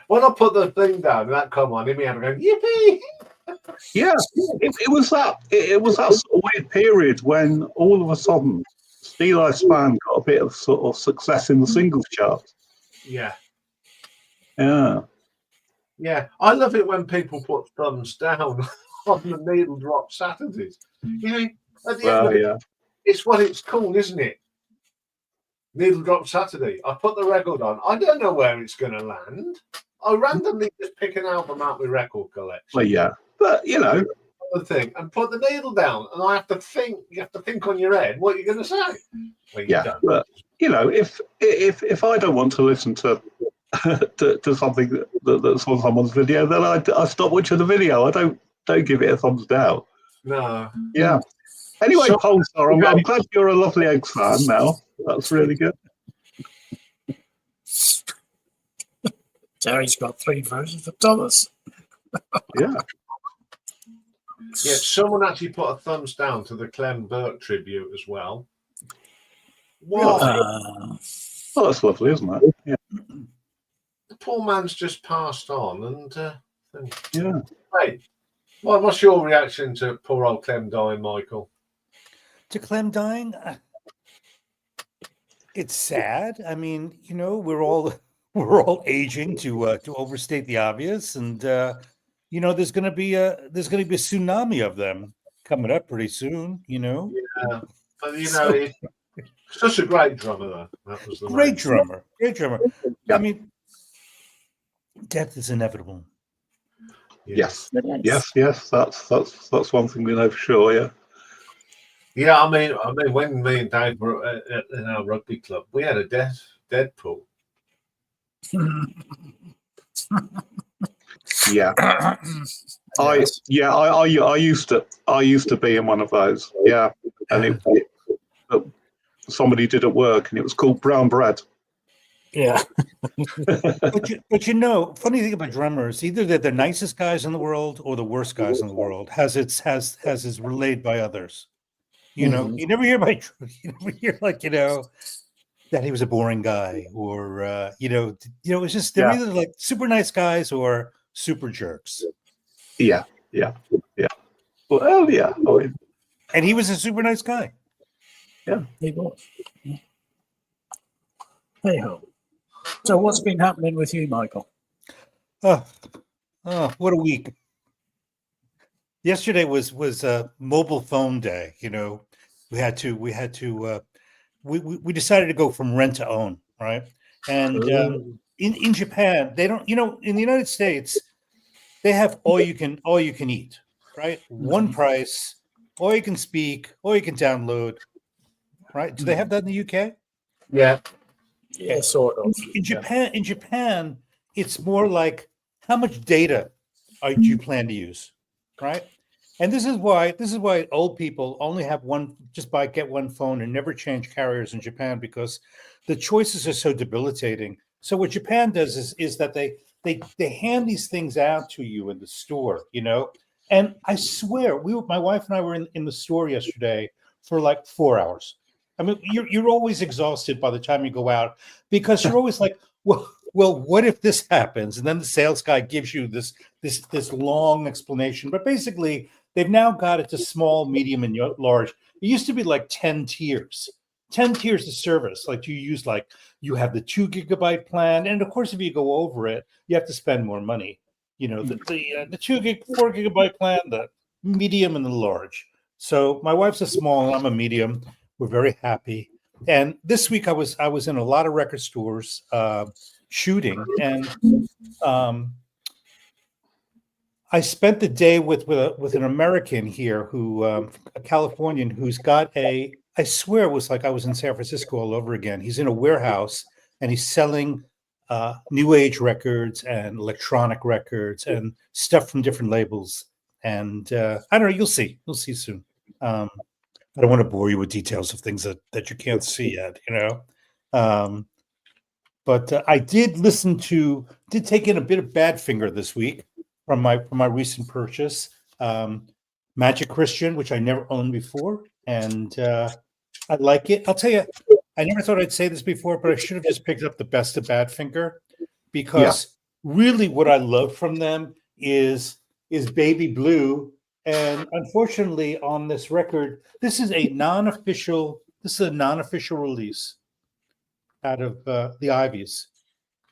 when I put the thing down and that come on, in me had to go yippee. Yeah, it was that sort of weird period when all of a sudden Steely Span got a bit of sort of success in the singles chart. Yeah. Yeah. I love it when people put thumbs down on the Needle Drop Saturdays. At the end of it, it's what it's called, isn't it? Needle Drop Saturday. I put the record on. I don't know where it's going to land. I randomly just pick an album out with record collection. Well, yeah, but the thing and put the needle down, and I have to think. You have to think on your head what you're going to say. Well, but if I don't want to listen to something that's on someone's video, then I stop watching the video. I don't give it a thumbs down. No. Yeah. Anyway, Polestar, I'm glad you're a Lovely Eggs fan now. That's really good. Terry's got 3 versions of Thomas. Yeah. Yeah, someone actually put a thumbs down to the Clem Burke tribute as well. Why? Oh, that's lovely, isn't it? Yeah. The poor man's just passed on, and Yeah. hey, what's your reaction to poor old Clem dying, Michael? To Clem dying, it's sad. I mean, you know, we're all aging to overstate the obvious, and you know, there's going to be a tsunami of them coming up pretty soon. You know, Yeah, but you know, it's such a great drummer, though. That was the great main. drummer, great drummer. Yeah. I mean, death is inevitable. Yes. Yes. That's one thing we know for sure. Yeah. Yeah, I mean, when me and Dave were in our rugby club, we had a Deadpool. Yeah. I used to be in one of those. Yeah, and somebody did at work, and it was called brown bread. Yeah. But you know, funny thing about drummers, either they're the nicest guys in the world or the worst guys in the world, has is relayed by others. You know, you never hear like, you know, that he was a boring guy, or you know, it's just they're either like super nice guys or super jerks. Yeah. Well, yeah. And he was a super nice guy. Yeah. He was. Yeah. Hey ho. So what's been happening with you, Michael? Oh, what a week. Yesterday was mobile phone day. You know, we decided to go from rent to own, right? And in Japan, they don't, you know, in the United States, they have all you can eat, right? One price, all you can speak, all you can download, right? Do they have that in the UK? Yeah. Yeah, sort of. In Japan, it's more like how much data do you plan to use, right? And this is why old people only have get one phone and never change carriers in Japan, because the choices are so debilitating. So what Japan does is that they hand these things out to you in the store, you know. And I swear, my wife and I were in the store yesterday for like 4 hours. I mean, you're always exhausted by the time you go out, because you're always like, well, what if this happens? And then the sales guy gives you this long explanation. But basically, they've now got it to small, medium, and large. It used to be like 10 tiers of service. Like you have the 2 gigabyte plan, and of course, if you go over it, you have to spend more money. You know, the 4 gigabyte plan, the medium, and the large. So my wife's a small, and I'm a medium. We're very happy. And this week I was in a lot of record stores shooting, and I spent the day with an American here who a Californian who's got I swear it was like I was in San Francisco all over again. He's in a warehouse and he's selling new age records and electronic records and stuff from different labels. And I don't know, you'll see soon. I don't want to bore you with details of things that you can't see yet, you know. But I did take in a bit of Badfinger this week from my recent purchase, Magic Christian, which I never owned before, and I like it. I'll tell you, I never thought I'd say this before, but I should have just picked up the best of Badfinger, because really what I love from them is Baby Blue. And unfortunately, on this record, this is a non-official release out of the Ivies,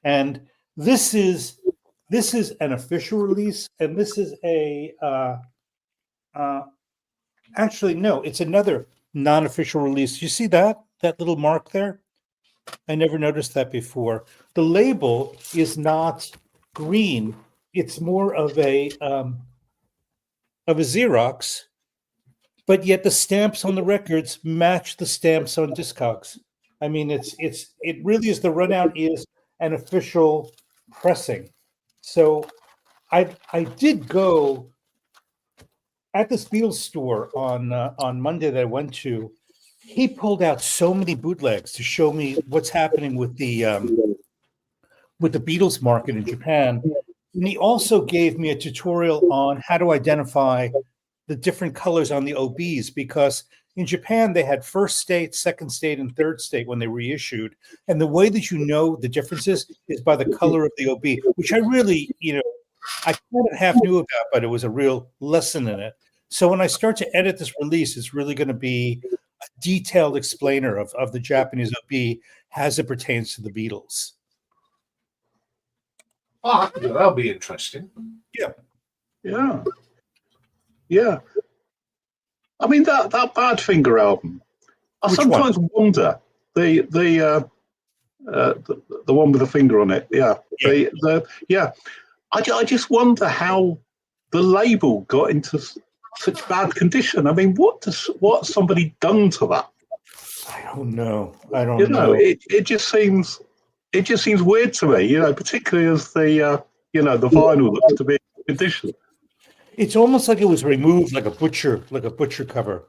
and this is an official release, and this is actually no, it's another non-official release. You see that little mark there? I never noticed that before. The label is not green; it's more of a Xerox, but yet the stamps on the records match the stamps on Discogs. I mean, it really is, the runout is an official pressing. So I did go at this Beatles store on Monday that I went to. He pulled out so many bootlegs to show me what's happening with the with the Beatles market in Japan. And he also gave me a tutorial on how to identify the different colors on the OBs, because in Japan they had first state, second state, and third state when they reissued. And the way that you know the differences is by the color of the OB, which I really, I kind of half knew about, but it was a real lesson in it. So when I start to edit this release, it's really going to be a detailed explainer of the Japanese OB as it pertains to the Beatles. Oh, that'll be interesting. Yeah. I mean that Badfinger album. I Which sometimes wonder the one with the finger on it. Yeah. I just wonder how the label got into such bad condition. I mean, what's somebody done to that? I don't know. It just seems weird to me. Particularly as the vinyl looks to be in condition. It's almost like it was removed like a butcher cover.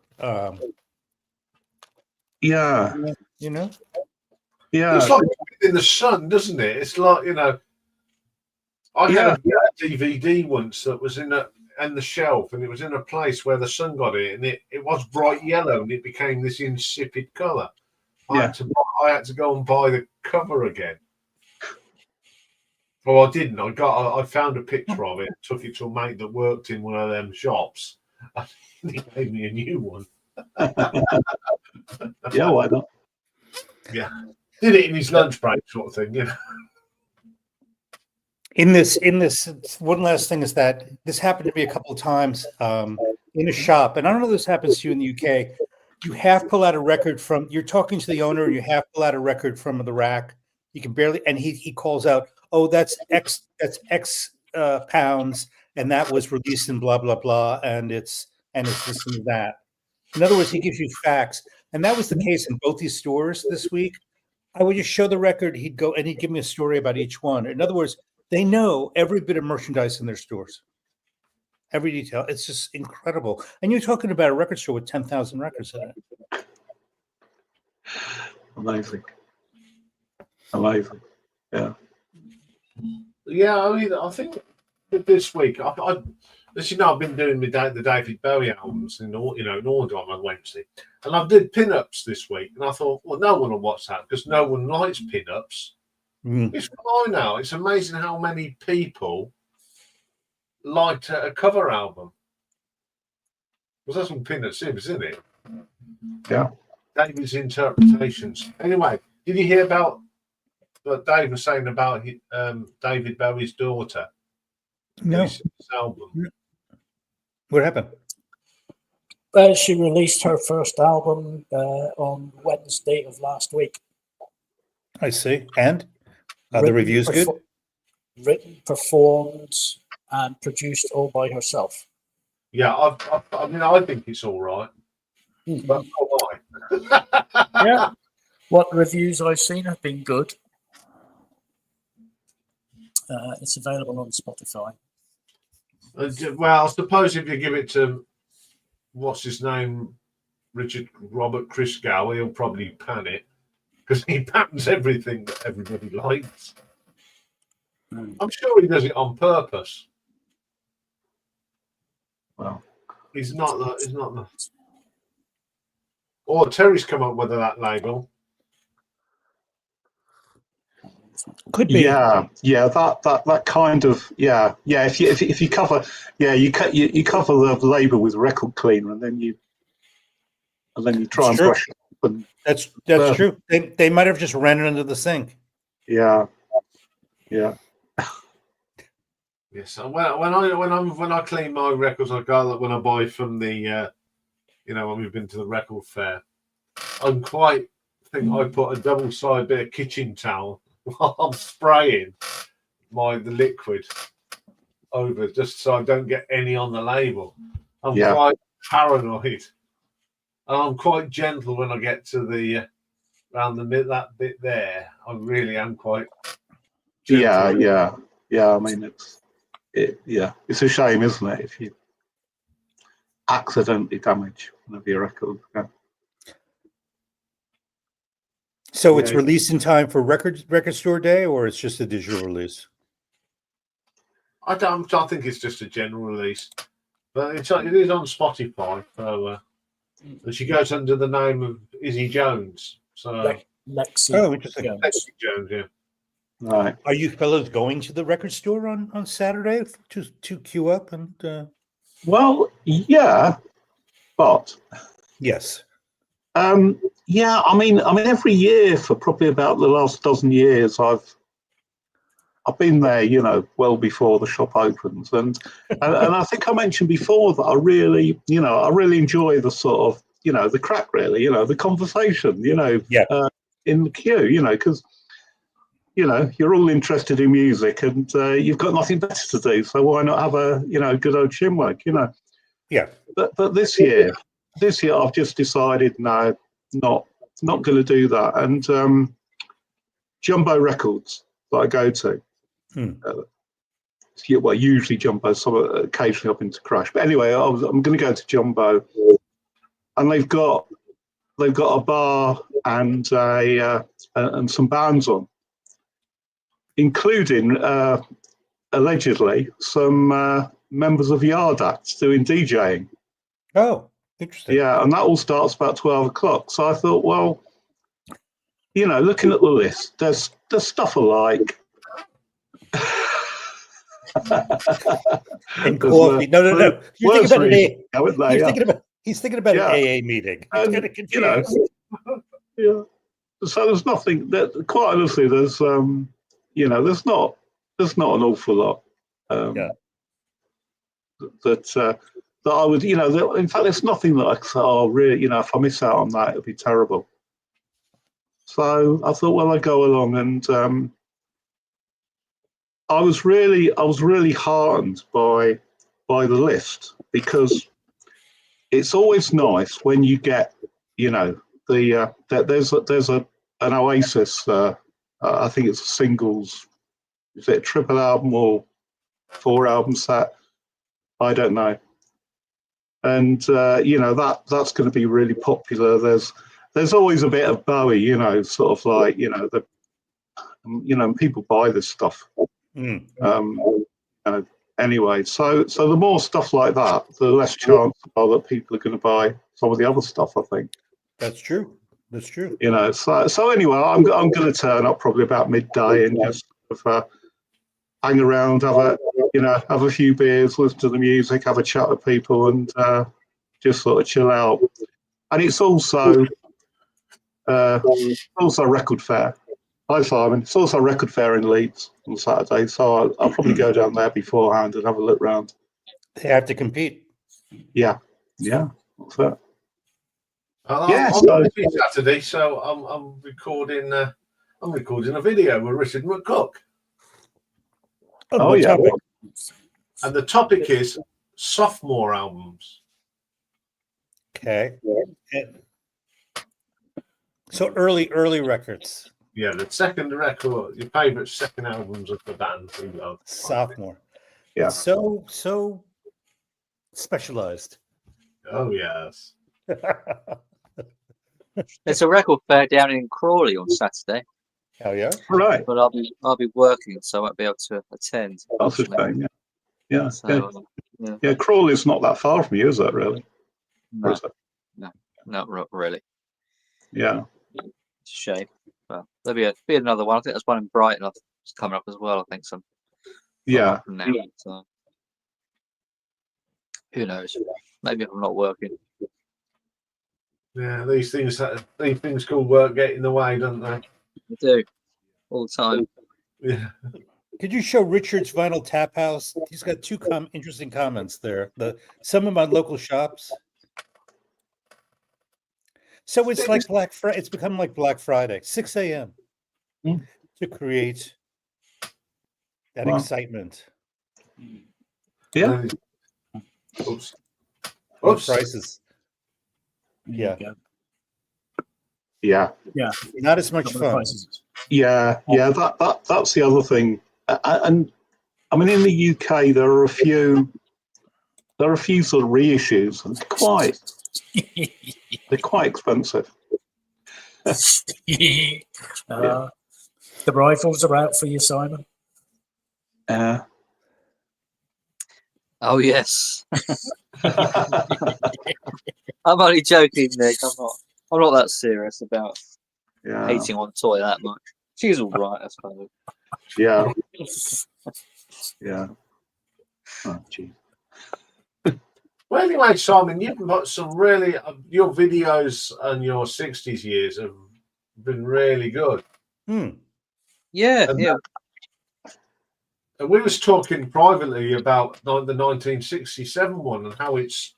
Yeah. Yeah. It's like in the sun, doesn't it? It's like, I had a DVD once that was in the shelf, and it was in a place where the sun got it, and it was bright yellow, and it became this insipid colour. I had to go and buy the cover again. Well, I didn't. I found a picture of it, took it to a mate that worked in one of them shops, and he gave me a new one. Yeah, why not? Yeah, did it in his lunch break, sort of thing. In this, one last thing is that this happened to me a couple of times in a shop, and I don't know if this happens to you in the UK. You half pull out a record you're talking to the owner, and you half pull out a record from the rack. You can barely, and he calls out, "Oh, that's X pounds, and that was released in blah blah blah, and it's this and that." In other words, he gives you facts, and that was the case in both these stores this week. I would just show the record. He'd go and he'd give me a story about each one. In other words, they know every bit of merchandise in their stores, every detail. It's just incredible. And you're talking about a record store with 10,000 records in it. Amazing. Yeah. Yeah, I mean, I think this week, as you know, I've been doing the David Bowie albums in order on Wednesday, and I did pin-ups this week, and I thought, well, no one will watch that because no one likes pin-ups. It's fine now. It's amazing how many people liked a cover album. Because that's what pin-ups is, isn't it? Yeah. David's interpretations. Anyway, did you hear about what Dave was saying about David Bowie's daughter? No. This album. What happened? She released her first album on Wednesday of last week. I see. And are the reviews good? Written, performed, and produced all by herself. Yeah, I mean, I think it's all right. But why? Yeah. What reviews I've seen have been good. It's available on Spotify. Well, I suppose if you give it to what's his name, Robert Christgau, he'll probably pan it because he pans everything that everybody likes. I'm sure he does it on purpose. Well, he's not the. Or Terry's come up with that label. Could be. Yeah. That kind of If you cover, you cover the label with record cleaner, and then you try and brush it up. And, that's true. They might have just ran it into the sink. Yeah. Yes. So when I clean my records, I go when I buy from the, when we've been to the record fair, I put a double side bit of kitchen towel while I'm spraying the liquid over, just so I don't get any on the label. I'm quite paranoid, and I'm quite gentle when I get to the around that bit there. I really am quite gentle. Yeah. I mean, it's a shame, isn't it, if you accidentally damage one of your records. Yeah. So it's Yeah. released in time for record store day, or it's just a digital release? I think it's just a general release, but it is on Spotify. So and she goes under the name of Izzy Jones. So Lexi. Oh, interesting. Jones. Lexi Jones, yeah. Right. Are you fellows going to the record store on Saturday to queue up and? Well, yeah, but Yes. yeah. I mean, every year for probably about the last dozen years, I've been there, you know, well before the shop opens, and I think I mentioned before that I really enjoy the sort of, you know, the crack, really, you know, the conversation, you know, Yeah. in the queue, you know, because you know you're all interested in music and you've got nothing better to do, so why not have a, you know, good old chinwag, you know? Yeah. But this year I've just decided no, not going to do that, and Jumbo Records that I go to. Well, usually Jumbo, some occasionally up into Crash. But anyway, I'm going to go to Jumbo, and they've got a bar and and some bands on, including allegedly some members of Yard Act doing DJing. Oh, interesting. Yeah, and that all starts about 12 o'clock. So I thought, well, you know, looking at the list, there's stuff I like. And coffee. No. You're thinking about he's thinking about an AA meeting. He's kind of confused. You know, yeah. So there's nothing that, quite honestly, there's you know, there's not an awful lot that I would, you know, in fact, there's nothing that I say, oh, really, you know, if I miss out on that, it'd be terrible. So I thought, well, I go along, and I was really heartened by the list, because it's always nice when you get, you know, there's an Oasis. I think it's a singles. Is it a triple album or 4 album set? I don't know. And you know, that's going to be really popular. There's always a bit of Bowie, you know, sort of like, you know, people buy this stuff. Anyway, so the more stuff like that, the less chance that people are going to buy some of the other stuff, I think. That's true. You know, so anyway, I'm going to turn up probably about midday and just sort of, hang around, have a few beers, listen to the music, have a chat with people, and just sort of chill out. And it's also record fair. Hi, Simon. It's also record fair in Leeds on Saturday, so I'll probably go down there beforehand and have a look round. They have to compete. Yeah, that's it. I'm busy Saturday, so I'm recording. I'm recording a video with Richard McCook. Oh yeah. Topic? And the topic is sophomore albums. Okay. So early records. Yeah, the second record, your favourite second albums of the band. Sophomore. Yeah. So specialized. Oh yes. There's a record fair down in Crawley on Saturday. Hell yeah! Right. But I'll be working, so I won't be able to attend. That's a shame. Yeah. So, yeah. Crawley's not that far from you, is that really? No, not really. Yeah. It's a shame. Well, there'll be another one. I think there's one in Brighton that's coming up as well. I think some. Yeah. From now, so who knows? Maybe if I'm not working. Yeah, these things called work get in the way, don't they? They do all the time. Yeah. Could you show Richard's Vinyl Tap House? He's got two interesting comments there. Some of my local shops. So it's like Black Friday. It's become like Black Friday, 6 a.m. to create that excitement. Yeah. Oops. Prices. Yeah. Not as much fun. Yeah. That's the other thing. And I mean, in the UK, there are a few sort of reissues, and they're quite expensive. The rifles are out for you, Simon. Oh yes. I'm only joking, Nick. I'm not that serious about Yeah, hating on Toy that much. She's all right, I suppose. yeah, yeah. Oh, gee. Well, anyway, Simon, you've got some really your videos and your 60s years have been really good. Yeah, And yeah. And we was talking privately about the 1967 one and how it's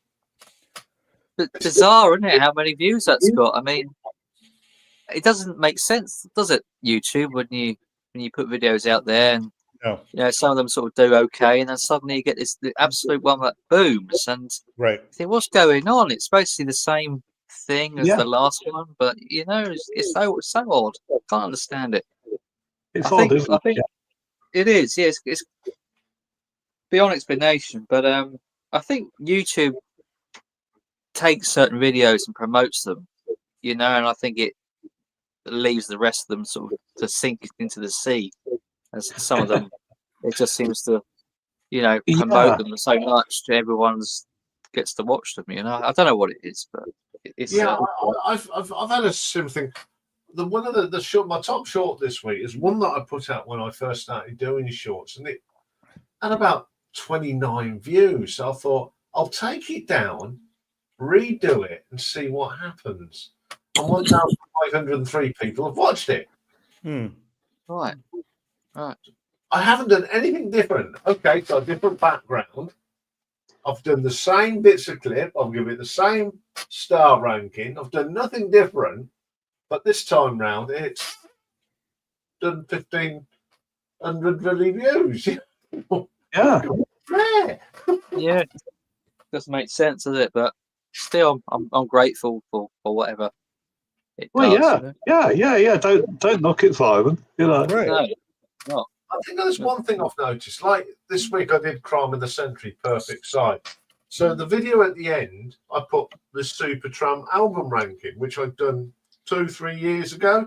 But bizarre, isn't it? How many views that's got? I mean, it doesn't make sense, does it? YouTube when you put videos out there, and No. you know some of them sort of do okay, and then suddenly you get the absolute one that booms, and Right. you think, what's going on? It's basically the same thing as Yeah. the last one, but you know, it's so odd. Can't understand it. It's I odd, think isn't it? it is. Yes, it's beyond explanation, but I think YouTube takes certain videos and promotes them, you know, and I think it leaves the rest of them sort of to sink into the sea. As some of them, it just seems to, you know, promote them so much to everyone's gets to watch them. You know, I don't know what it is, but it's I've had a similar thing. One of the short, my top short this week is one that I put out when I first started doing shorts, and it had about 29 views. So I thought I'll take it down, redo it, and see what happens. And 1,503 people have watched it. right. I haven't done anything different. Okay, so a different background. I've done the same bits of clip. I've given it the same star ranking. I've done nothing different, but this time round it's done 1,500 really views. Yeah. Yeah, doesn't make sense, does it? But still, I'm grateful for whatever it Well, does. yeah. Don't knock it, Simon. You know. Right. No, not. I think there's one thing I've noticed. Like this week, I did Crime of the Century, Perfect Side. So the video at the end, I put the Supertramp album ranking, which I'd done 2-3 years ago.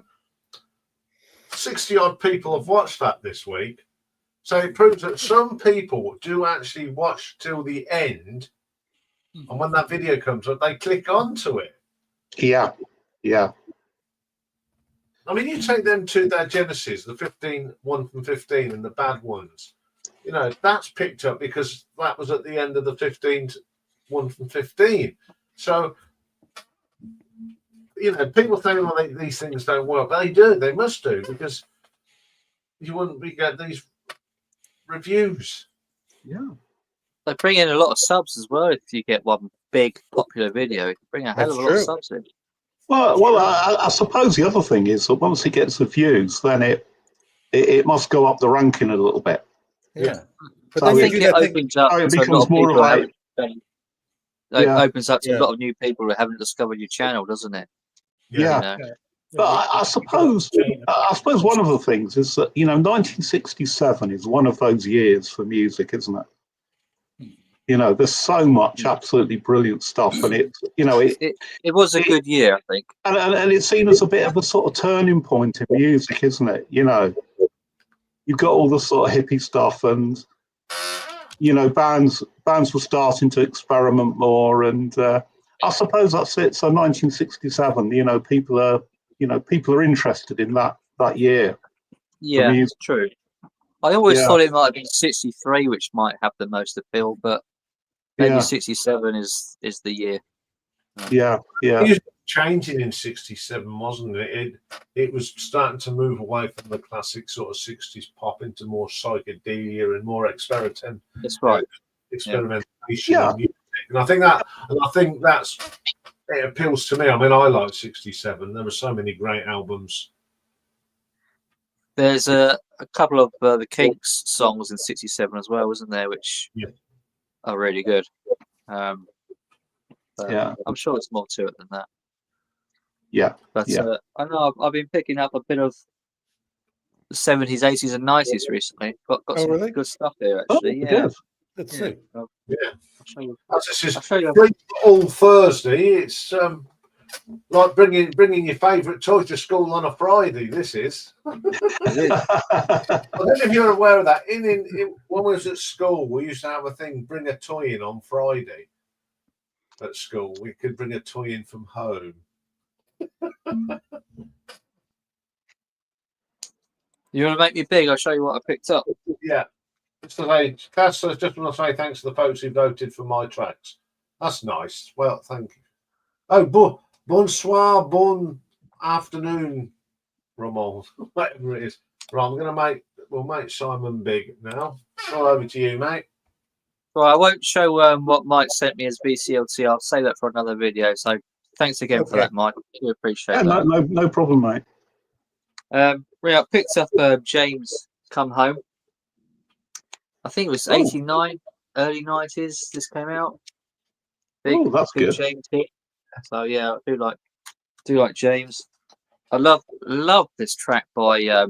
60 odd people have watched that this week. So it proves that some people do actually watch till the end. And when that video comes up, they click onto it. Yeah. I mean, you take them to their Genesis, the 1 from 15 and the bad ones. You know, that's picked up because that was at the end of the 1 from 15. So, you know, people think, well, these things don't work. They do. They must do, because you wouldn't be getting these reviews. Yeah. They bring in a lot of subs as well. If you get one big popular video, you bring a hell of a lot of subs in. Well, I suppose the other thing is that once it gets the views, then it must go up the ranking a little bit. Yeah. But So then I you think do it that thing. opens up it to a lot becomes of more people. of a It Yeah. opens up to Yeah. a lot of new people who haven't discovered your channel, doesn't it? Yeah. You know? But I suppose one of the things is that, you know, 1967 is one of those years for music, isn't it? You know, there's so much absolutely brilliant stuff, and it was a good year, I think. and it's seen as a bit of a sort of turning point in music, isn't it? You know, you've got all the sort of hippie stuff, and you know, bands were starting to experiment more, and I suppose that's it. So 1967, you know, people are interested in that year. Yeah, music. true. I always Yeah. thought it might have been 63, which might have the most appeal, but maybe Yeah. 67 is the year. Yeah. It was changing in 67, wasn't it? It was starting to move away from the classic sort of 60s pop into more psychedelia and more experimentation. That's right. Experimentation. Yeah. In music. And I think that's it appeals to me. I mean, I like 67. There were so many great albums. There's a couple of the Kinks songs in 67 as well, wasn't there, which are really good. Yeah. I'm sure there's more to it than that. Yeah. But Yeah. I know I've been picking up a bit of the 70s, 80s, and 90s recently. Got some really? good stuff here, Oh, actually. good. Let's Yeah. see. Yeah. I'll show you. This is I'll show you. all Thursday. It's Like bringing your favourite toy to school on a Friday. This is. I don't know if you're aware of that. In when we was at school, we used to have a thing: bring a toy in on Friday. At school, we could bring a toy in from home. You want to make me big? I'll show you what I picked up. Yeah. So they, Cass, I just want to say thanks to the folks who voted for my tracks. That's nice. Well, thank you. Oh, bonsoir, bon afternoon, Ramon, whatever it is. Right, we'll make Simon big now. All over to you, mate. Well, I won't show what Mike sent me as VCLT. I'll save that for another video. So thanks again for that, Mike. I do appreciate that. No problem, mate. I picked up James Come Home. I think it was 89, early 90s. This came out. Big, that's big good. James hit. So yeah, I do like James. I love this track by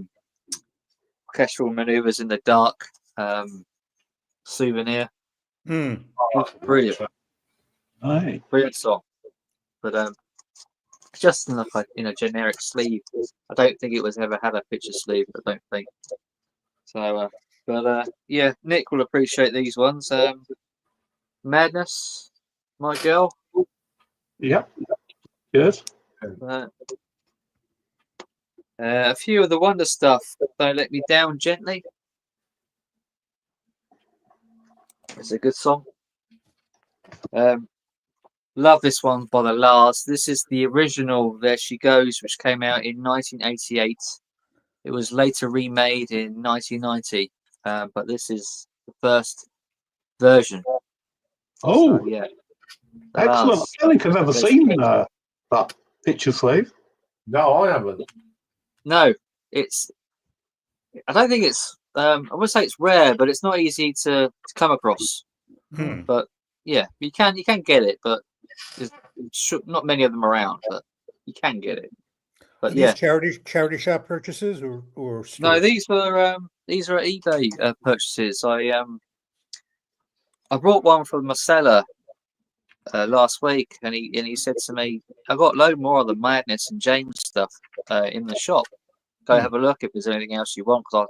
Orchestral Maneuvers in the Dark. Souvenir. Brilliant. Aye. Brilliant song. But just in a generic sleeve. I don't think it was ever had a picture sleeve. I don't think. So, yeah, Nick will appreciate these ones. Madness, My Girl. Yep. Good. A few of the Wonder Stuff. Don't Let Me Down Gently. It's a good song. Love this one by the Lars. This is the original There She Goes, which came out in 1988. It was later remade in 1990, but this is the first version. Oh, so, yeah. Excellent. Lars. I don't think I've ever seen that picture sleeve. No, I haven't. No, I don't think it's. I would say it's rare, but it's not easy to come across. But yeah, you can get it, but there's not many of them around. But you can get it. But Are these charity shop purchases or stores? No, these are eBay purchases. I brought one from Marcella last week, and he said to me, "I got a load more of the Madness and James stuff in the shop. Go have a look if there's anything else you want, because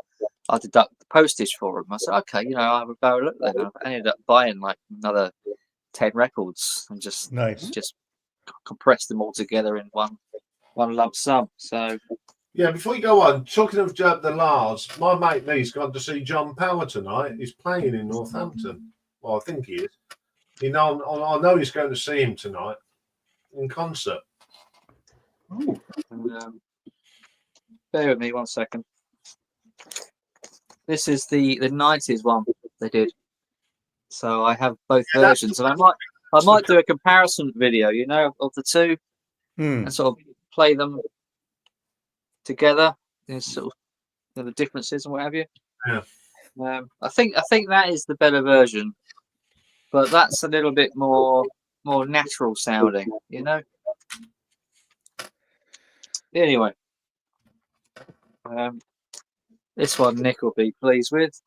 I deduct the postage for them." I said, "Okay, I would go look then." I ended up buying like another 10 records and just compressed them all together in one lump sum. So yeah, before you go on, talking of the Lars, my mate Lee's gone to see John Power tonight. He's playing in Northampton. Well, I think he is. I know he's going to see him tonight in concert. Bear with me 1 second. This is the 90s one they did. So I have both versions, and I might do a comparison video, of the two, and sort of play them together, sort of the differences and what have you. Yeah. I think that is the better version, but that's a little bit more natural sounding, Anyway, this one Nick will be pleased with.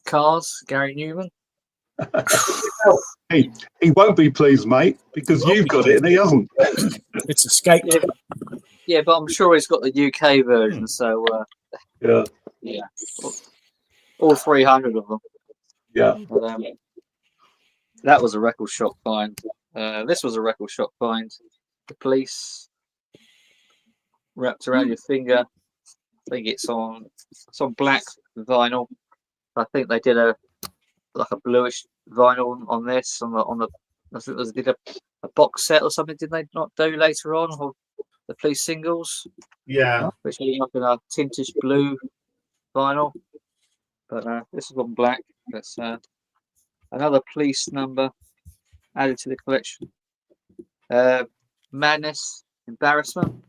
Cars, Gary Newman. He won't be pleased, mate, because you've got it and he hasn't. It's escaped. Yeah, but I'm sure he's got the UK version, so yeah, all 300 of them. Yeah, but, that was a record shop find. This was a record shop find. The Police, Wrapped Around Your Finger. I think it's on black vinyl. I think they did a bluish vinyl on this on the. I think they did a box set or something. Did they not do later on, or the Police singles? Yeah, which is like in a tintish blue vinyl. But this is on black. That's another Police number added to the collection. Madness, Embarrassment.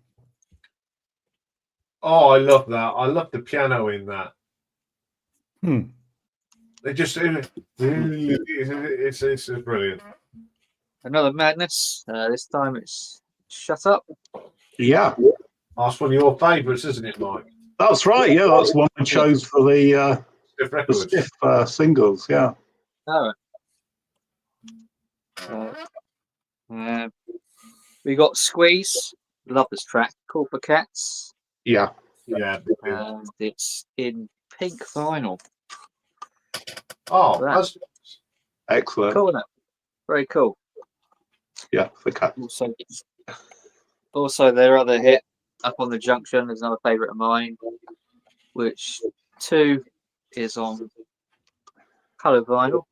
Oh, I love that. I love the piano in that. They just it's brilliant. Another Madness. This time it's Shut Up. Yeah. That's one of your favourites, isn't it, Mike? That's right. Yeah, that's one I chose for the Stiff singles. Yeah. All right. We got Squeeze. Love this track. Called for Cats. Yeah. Yeah. And it's in pink vinyl. Oh, That. that's Excellent. Cool, isn't it? Very cool. Yeah, for cat. Also, their other hit, Up on the Junction, is another favourite of mine, which 2 is on coloured vinyl,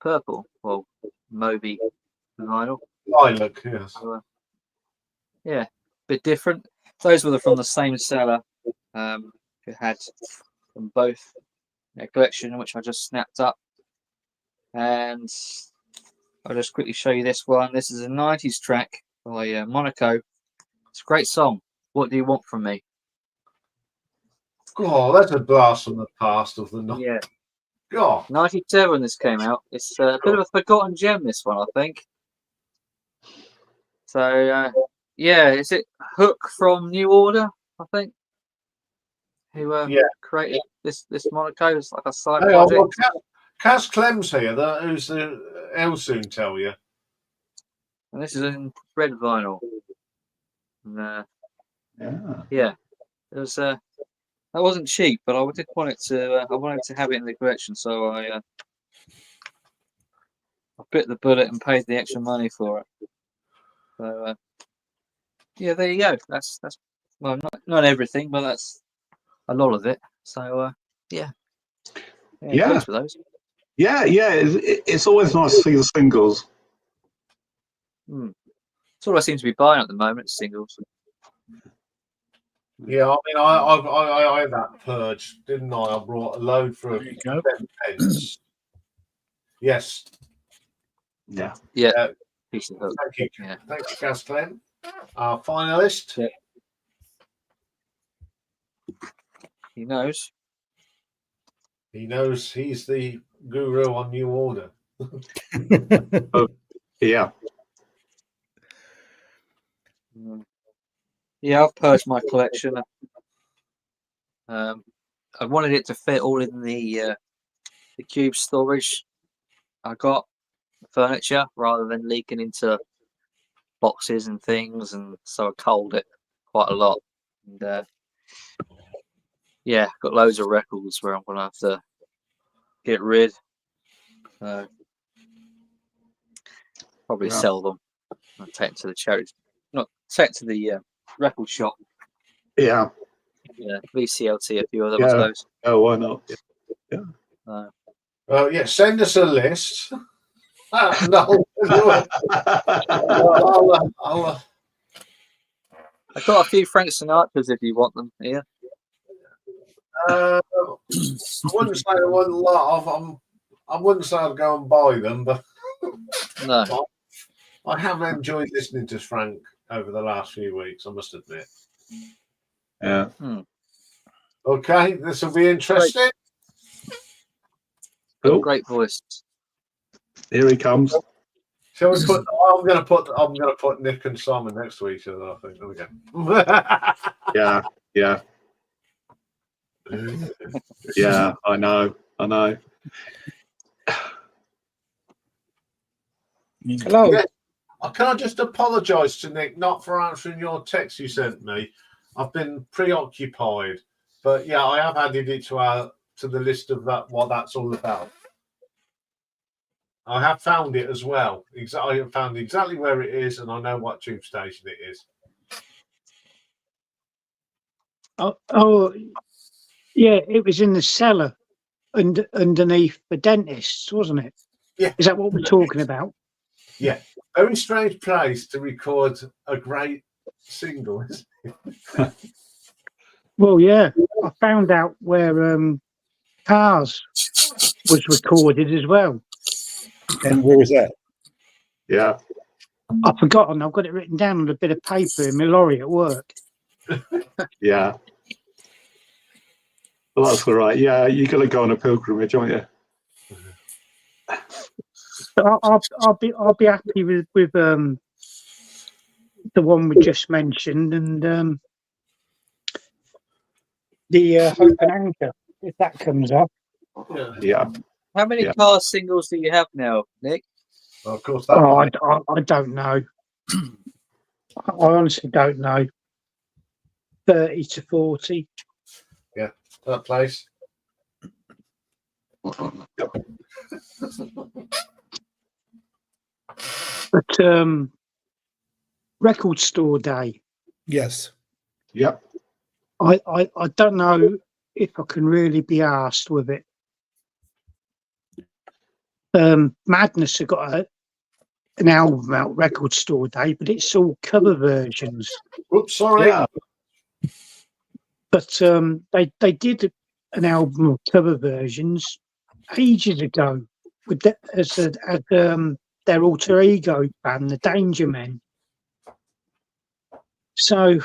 purple, well, Moby vinyl. lilac, yes. So, yeah, bit different. Those were from the same seller who had them both in a collection, which I just snapped up. And I'll just quickly show you this one. This is a 90s track by Monaco. It's a great song. What Do You Want From Me? Oh, that's a blast from the past of the night. Yeah. God. 97 this came out. It's a bit of a forgotten gem, this one, I think. So, yeah, is it Hook from New Order, I think? Who created this Monaco? It's like a side Hey, well, project. Kaz Clem's here, who's the he'll soon tell you. And this is in red vinyl. And, Yeah. it was that wasn't cheap, but I did want it to. I wanted to have it in the collection, so I bit the bullet and paid the extra money for it. So yeah, there you go. That's well, not everything, but that's a lot of it. So yeah. Pleased with those. Yeah. It's always nice to see the singles. That's all I seem to be buying at the moment. Singles. Yeah, I mean, I had that purge, didn't I? I brought a load for There you go. 10 pence. Yes. Yeah. Piece of hook. Thank you. Yeah. Thank you, Kaz Clem. Our finalist. Yeah. He knows. He knows he's the guru on New Order. Yeah. Yeah, I've purged my collection. I wanted it to fit all in the cube storage. I got furniture rather than leaking into boxes and things, and so I culled it quite a lot. And got loads of records where I'm gonna have to get rid. Probably sell them. I'll take them to the charity, not take to the record shop. Yeah. Yeah, VCLT, a few of them, I suppose. Oh, why not? Send us a list. No. I've got a few Frank Sinatras if you want them here. I wouldn't say I want a lot of them. I wouldn't say I'd go and buy them, but No. I have enjoyed listening to Frank over the last few weeks, I must admit. Yeah. Okay, this will be interesting. Cool. Great voice. Here he comes. Shall we put? I'm going to put Nick and Simon next to each other. I think. There we go. Yeah. Yeah. I know. Hello. Yeah. Can I just apologise to Nick not for answering your text you sent me? I've been preoccupied, but yeah, I have added it to the list of what that's all about. I have found it as well. I have found exactly where it is, and I know what tube station it is. Oh, yeah, it was in the cellar underneath the dentist's, wasn't it? Yeah. Is that what we're talking about? Yeah. Very strange place to record a great single, isn't it? Well, yeah. I found out where Cars was recorded as well. And where was that? Yeah. I've forgotten. I've got it written down on a bit of paper in my lorry at work. Yeah. Well, that's all right. Yeah, you're going to go on a pilgrimage, aren't you? But I'll be happy with the one we just mentioned and the Hope and Anchor, if that comes up. Yeah. How many car singles do you have now, Nick? Well, of course, I don't know. I honestly don't know. 30 to 40. That place. But record store day. Yes. Yep. I don't know if I can really be asked with it. Madness have got an album out, Record Store Day, but it's all cover versions. Oops, sorry. Yeah. But they did an album of cover versions ages ago with as their alter ego band, the Danger Men. So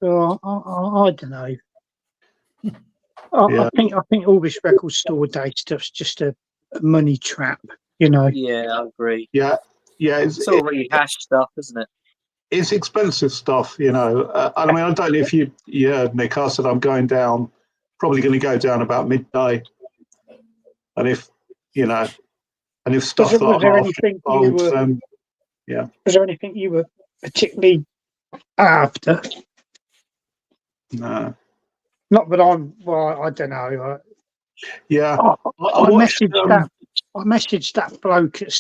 I don't know. Yeah. I think all this Record Store Day stuff's just a money trap, you know. Yeah, I agree. Yeah. Yeah. It's all rehashed stuff, isn't it? It's expensive stuff, you know. I mean, I don't know if you heard Nick. I said I'm going down, probably going to go down about midday. And if, you know, and if stuff that Was there I'm after anything involves, then yeah. Was there anything you were particularly after? No. Not that I'm. Well, I don't know. Yeah. I I watched, messaged that bloke at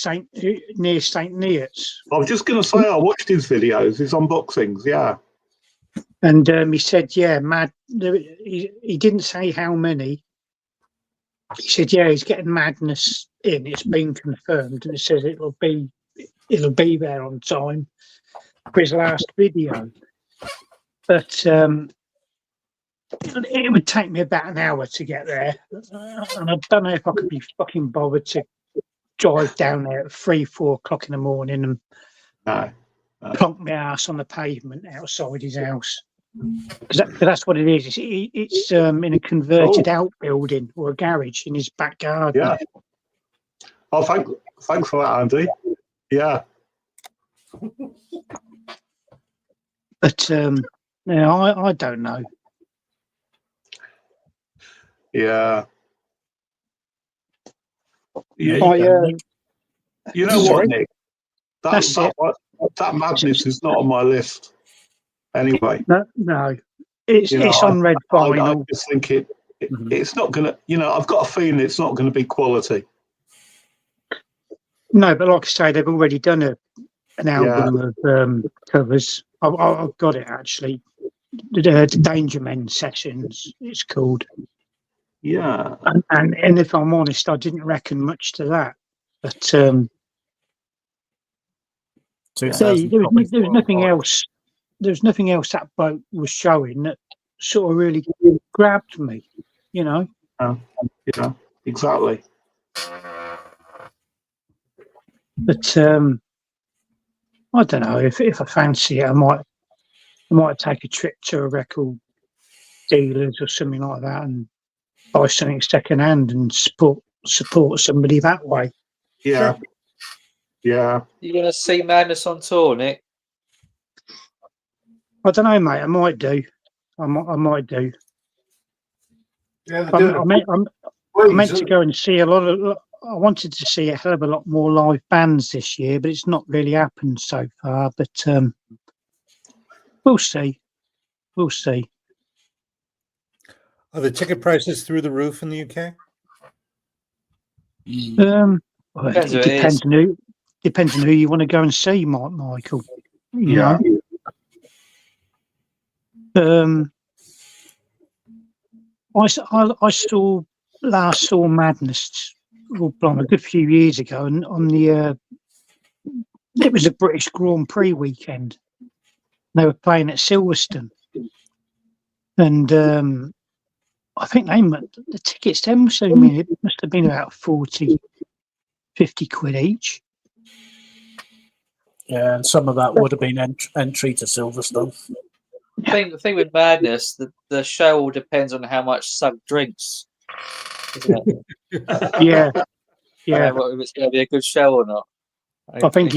near St. Neots, I was just going to say, I watched his videos, his unboxings. Yeah. and he said, "Yeah, He didn't say how many. He said, "Yeah, he's getting Madness in. It's been confirmed, and it says it'll be there on time for his last video." But it would take me about an hour to get there, and I don't know if I could be fucking bothered to drive down there at 3-4 o'clock in the morning and No. plonk my ass on the pavement outside his house. Because that's what it is. It's in a converted outbuilding or a garage in his back garden. Yeah. Oh, thanks for that, Andy. Yeah. But no, I don't know. Yeah. There Yeah. you go, Nick. You know Sorry? what, Nick? That's it. That Madness is not on my list. Anyway, No, it's you know, on red I vinyl. just think it's not going to, you know, I've got a feeling it's not going to be quality. No, but like I say, they've already done an album of covers. I've got it actually. The Danger Men Sessions, it's called. Yeah. And if I'm honest, I didn't reckon much to that. But there was nothing else. There was nothing else that boat was showing that sort of really grabbed me, you know. Yeah, exactly. But I don't know if I fancy it, I might take a trip to a record dealers or something like that and buy something second hand and support somebody that way. Yeah. Yeah. You're going to see Madness on tour, Nick? I don't know, mate. I might do. I might do. Yeah, I meant to go and see a lot of. I wanted to see a hell of a lot more live bands this year, but it's not really happened so far. But we'll see. We'll see. Are the ticket prices through the roof in the UK? Well, it depends on who you want to go and see, Michael. You know. I saw Madness a good few years ago, and on the it was a British Grand Prix weekend. They were playing at Silverstone, and I think the tickets then it must have been about 40, 50 quid each. Yeah, and some of that would have been entry to Silverstone. The thing with Madness, the show all depends on how much Sug drinks, isn't it? Yeah. If it's going to be a good show or not. I think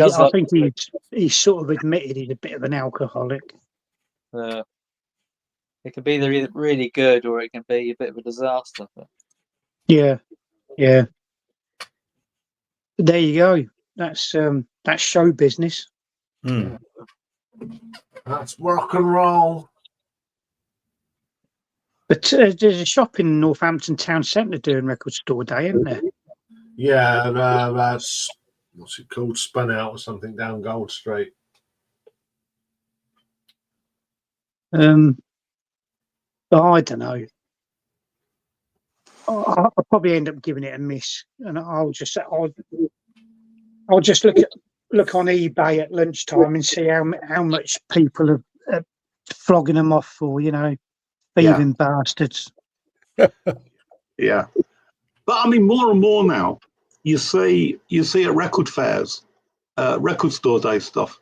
he's sort of admitted he's a bit of an alcoholic. It can be either really good or it can be a bit of a disaster. Yeah. There you go. That's show business. Mm. That's rock and roll. But there's a shop in Northampton town centre doing record store day, isn't there? Yeah, that's what's it called? Spun Out or something down Gold Street. But I don't know. I'll probably end up giving it a miss, and I'll just look on eBay at lunchtime and see how much people are flogging them off for, thieving bastards. Yeah. But I mean, more and more now, you see at record fairs, record store day stuff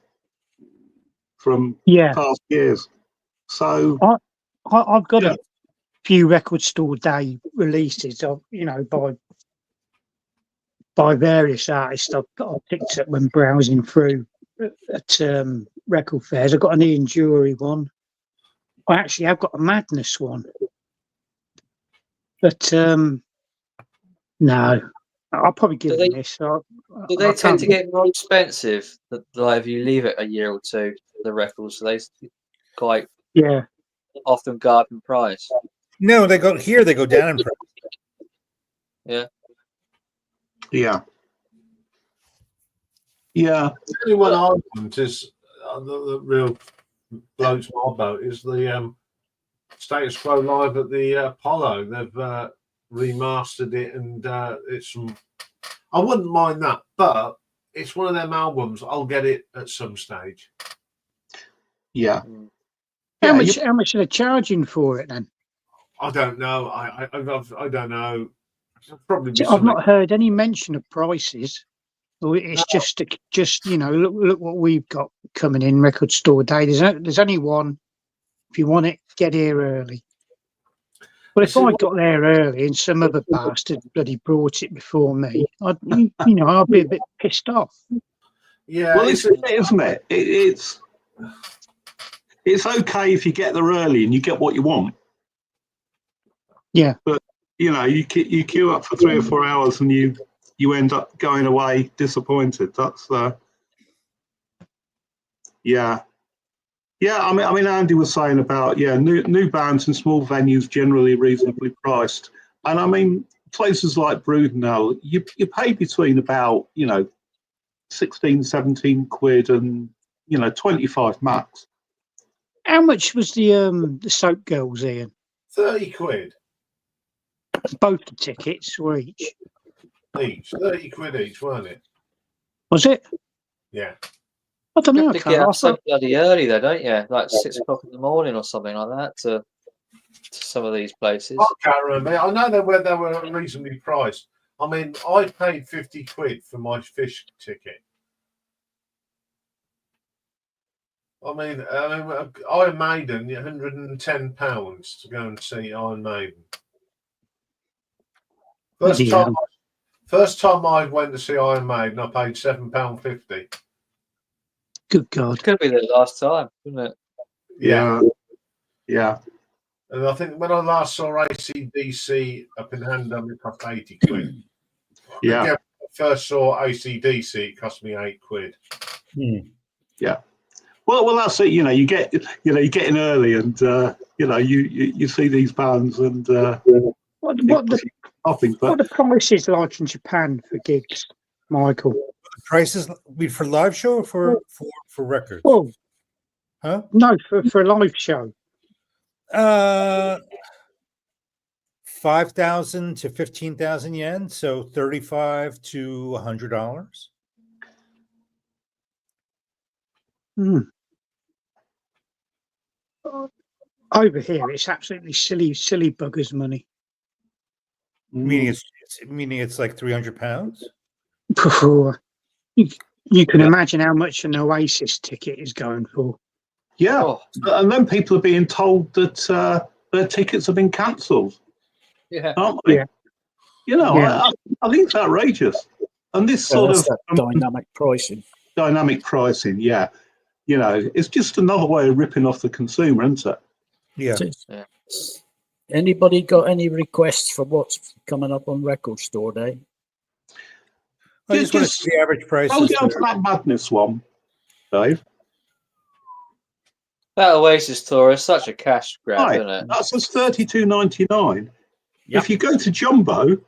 from past years. So I've got a few record store day releases of by various artists I've picked up when browsing through at record fairs. I've got an Iain Jury one. I actually have got a Madness one, but no, I'll probably give them this. Do they tend to get more expensive? Like if you leave it a year or two, the records, so they quite often go up in price. No, they go down in price. The only one I want is the real blows my boat is the Status Quo Live at the Apollo. They've remastered it, and it's I wouldn't mind that, but it's one of them albums. I'll get it at some stage. Yeah. How much are they charging for it then? I don't know. I don't know. Probably. I've not heard any mention of prices. It's just look what we've got coming in record store day. There's only one. If you want it, get here early. But if I got there early and some other bastard bloody brought it before me, I'd be a bit pissed off. Yeah, well, isn't it? It's okay if you get there early and you get what you want. Yeah, but you queue up for 3 or 4 hours and you end up going away disappointed. That's I mean, Andy was saying about new bands and small venues generally reasonably priced, and I mean places like Brudenell, you pay between about 16, 17 quid and 25 max. How much was the Soap Girls, Iain? 30 quid. Both the tickets or each? Each 30 quid each, weren't it? Was it? Yeah. I don't know. You have to get up so bloody early, though, don't you? Like 6 o'clock in the morning or something like that to some of these places. I can't remember. I know they were reasonably priced. I mean, I paid 50 quid for my fish ticket. I mean, Iron Maiden, £110 to go and see Iron Maiden. First time I went to see Iron Maiden, I paid £7.50. Good God. It could be the last time, couldn't it? Yeah. And I think when I last saw AC/DC up in Handham, it cost 80 quid. Yeah. Again, when I first saw AC/DC, it cost me 8 quid. Yeah. Well, that's it. You get in early, and you see these bands, and what the prices like in Japan for gigs, Michael? The prices for live show or for records? Oh, huh? No, for a live show. 5,000 to 15,000 yen, so $35 to $100. Over here, it's absolutely silly buggers money. Meaning it's like £300. You can imagine how much an Oasis ticket is going for. Yeah, and then people are being told that their tickets have been cancelled. Yeah, aren't they? Yeah. I think it's outrageous. And this sort of dynamic pricing. Yeah. It's just another way of ripping off the consumer, isn't it? Yeah. Anybody got any requests for what's coming up on Record Store Day? I just want to see the average price. I'll get onto that Madness one, Dave. That Oasis tour is such a cash grab, Right, isn't it? that says 32.99. Yep. If you go to Jumbo,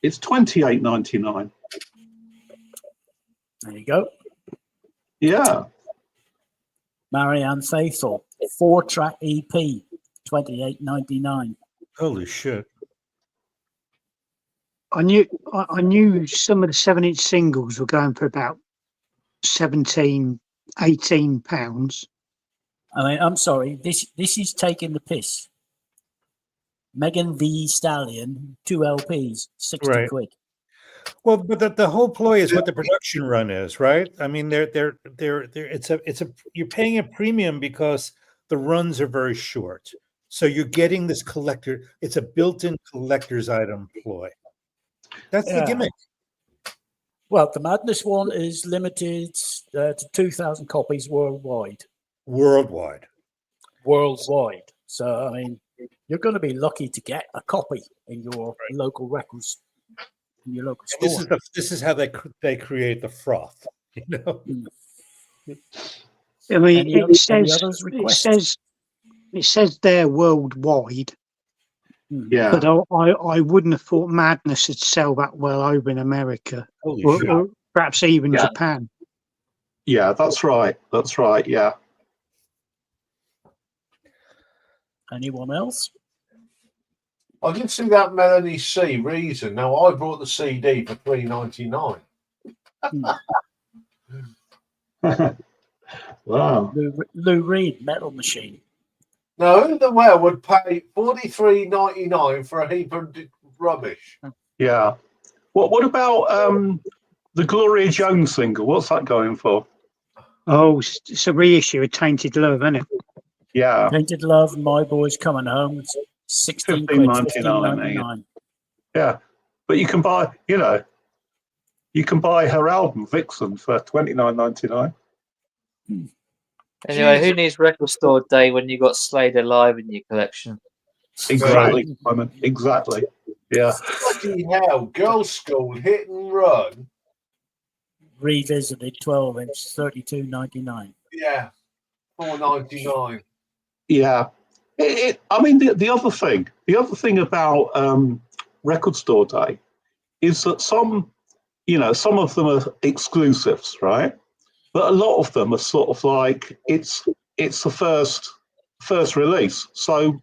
it's 28.99. There you go. Yeah. Marianne Faithful, 4-track EP, 28.99. Holy shit. I knew some of the 7-inch singles were going for about 17, 18 pounds. I mean, I'm sorry, this is taking the piss. Megan Thee Stallion, 2 LPs, 60 Right. quid. Well, but the whole ploy is what the production run is, right? I mean, it's a you're paying a premium because the runs are very short. So you're getting this collector. It's a built-in collector's item ploy. That's the Yeah. gimmick. Well, the Madness one is limited to 2,000 copies worldwide. Worldwide. Worldwide. So, I mean, you're going to be lucky to get a copy in your local records, in your local And store. this is how they create the froth. You know. I mean, Any it others requests? says they're worldwide, Yeah. but I wouldn't have thought Madness would sell that well over in America, Holy or, shit. or perhaps even Yeah. Japan. Yeah, that's right. That's right. Yeah. Anyone else? I did see that Melanie C Reason. Now I bought the CD for $3.99. Wow. Lou Reed, Metal Machine. Now who the hell would pay $43.99 for a heap of rubbish? Yeah. What about the Gloria Jones single? What's that going for? Oh, it's a reissue of Tainted Love, isn't it? Yeah. Painted Love, My Boy's Coming Home. It's 16 quid, $15.99. Yeah. But you can buy, you can buy her album Vixen for $29.99. Anyway, Jesus. who needs Record Store Day when you got Slade Alive in your collection? Exactly, Simon. Exactly. Yeah. Bloody hell, Girls' School, Hit and Run. Revisited 12-inch, $32.99. Yeah, $4.99. Yeah. I mean, the other thing about Record Store Day is that some of them are exclusives, right? But a lot of them are sort of like it's the first release. So,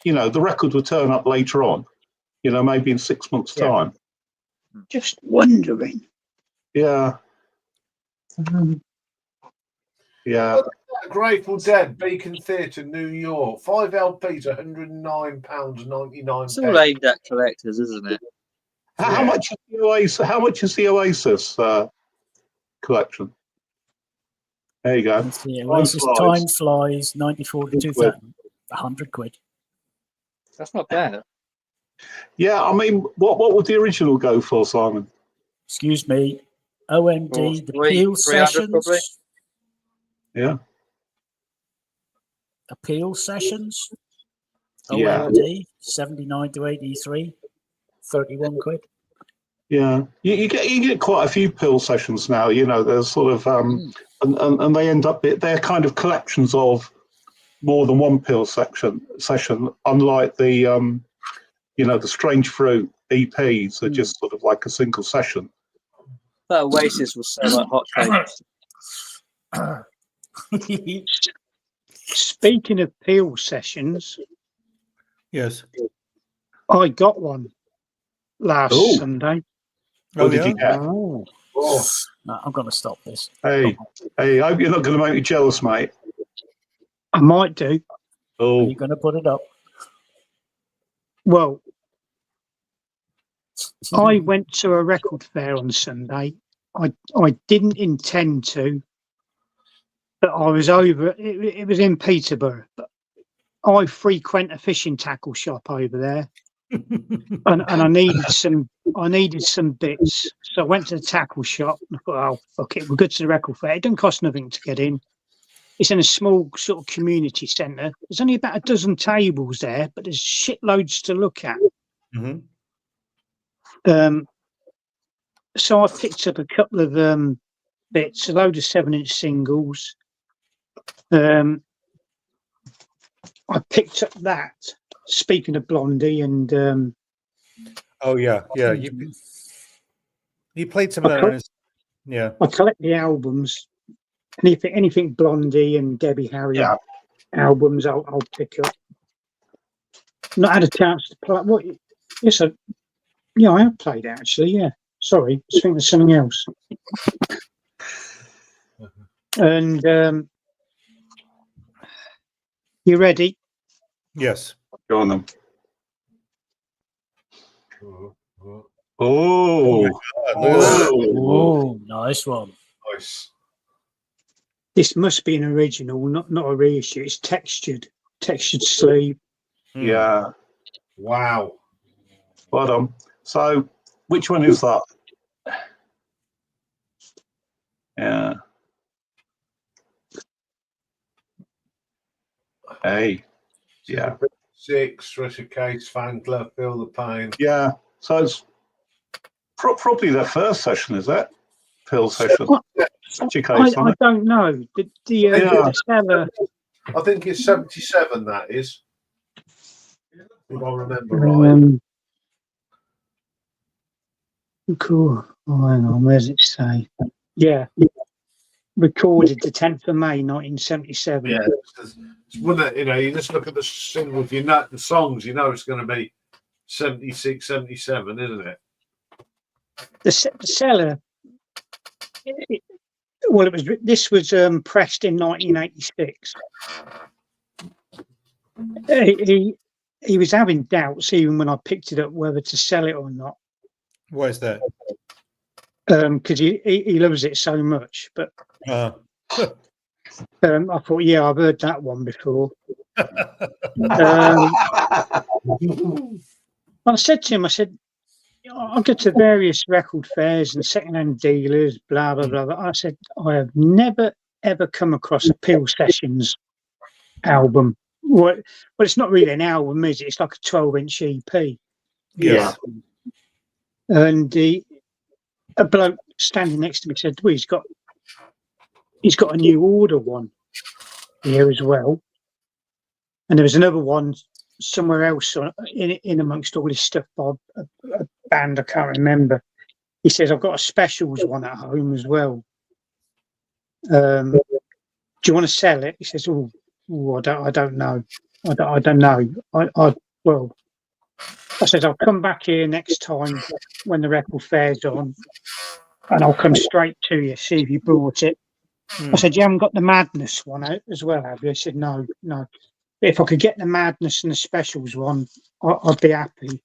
the record will turn up later on, maybe in 6 months' time. Just wondering. Yeah. Yeah. Grateful Dead, Beacon Theatre, New York. 5 LPs, £109.99. It's all aimed at collectors, isn't it? How much is the Oasis collection? There you go. Let's see, Oasis Time Flies, 94 to 2000, 100 quid. That's not bad. Yeah, I mean, what would the original go for, Simon? Excuse me. OMD, Well, the 300 Peel probably. Sessions. Yeah. Appeal Sessions. Yeah. OMD, 79 to 83, 31 quid. Yeah, you get quite a few pill sessions now. There's sort of and they end up they're kind of collections of more than one pill session. Unlike the the Strange Fruit EPs are just sort of like a single session. That Oasis will sell like hotcakes. Speaking of Peel sessions, Yes. I got one last Ooh. Sunday. What did you get? Oh. Oh, No, I'm going to stop this. Hey, I hope you're not going to make me jealous, mate. I might do. Are Oh, you going to put it up? Well, I went to a record fair on Sunday. I didn't intend to, but I was over. It was in Peterborough, but I frequent a fishing tackle shop over there, and I needed some bits. So I went to the tackle shop and I thought, oh fuck it, we'll go to the record fair. It doesn't cost nothing to get in. It's in a small sort of community centre. There's only about a dozen tables there, but there's shitloads to look at. Mhm. So I picked up a couple of bits, a load of 7-inch singles, I picked up that. Speaking of Blondie, and Oh yeah, yeah. You played some of that on his. Yeah. I collect the albums. Anything Blondie and Debbie Harry albums, I'll pick up. Not had a chance to play. What? Yes, I have played it actually. Yeah. Sorry, I was thinking of something else. And you ready? Yes. Go on then. Oh, Oh, Look at that. Oh, nice one. nice. This must be an original, not a reissue. It's textured sleeve. Hmm. yeah. Wow. Well done. So, which one is that? Yeah. Hey. Yeah. 6, Russia Case, Fan Club, Feel the Pain. Yeah. So it's probably their first session, is that? Pill session. I don't know. The seller. I think it's 77, that is. If I remember right. Cool. Oh, hang on. Where does it say? Yeah. Recorded the 10th of May, 1977. Yeah. Wouldn't it, you just look at the singles, the songs, it's going to be 76, 77, isn't it? The seller. This was pressed in 1986. He was having doubts even when I picked it up whether to sell it or not. Why is that? Because he loves it so much. But I thought, I've heard that one before. I said to him, I'll go to various record fairs and second-hand dealers, blah, blah, blah. I said, I have never, ever come across a Peel Sessions album. Well, it's not really an album, is it? It's like a 12-inch EP. Yes. And a bloke standing next to me said, well, he's got a new order one here as well. And there was another one somewhere else in amongst all this stuff by a band I can't remember. He says, I've got a specials one at home as well. Do you want to sell it? He says, I don't know. I don't know. I said, I'll come back here next time when the record fair's on and I'll come straight to you, see if you brought it. I said, you haven't got the Madness one out as well, have you? He said, no. But if I could get the Madness and the specials one, I'd be happy.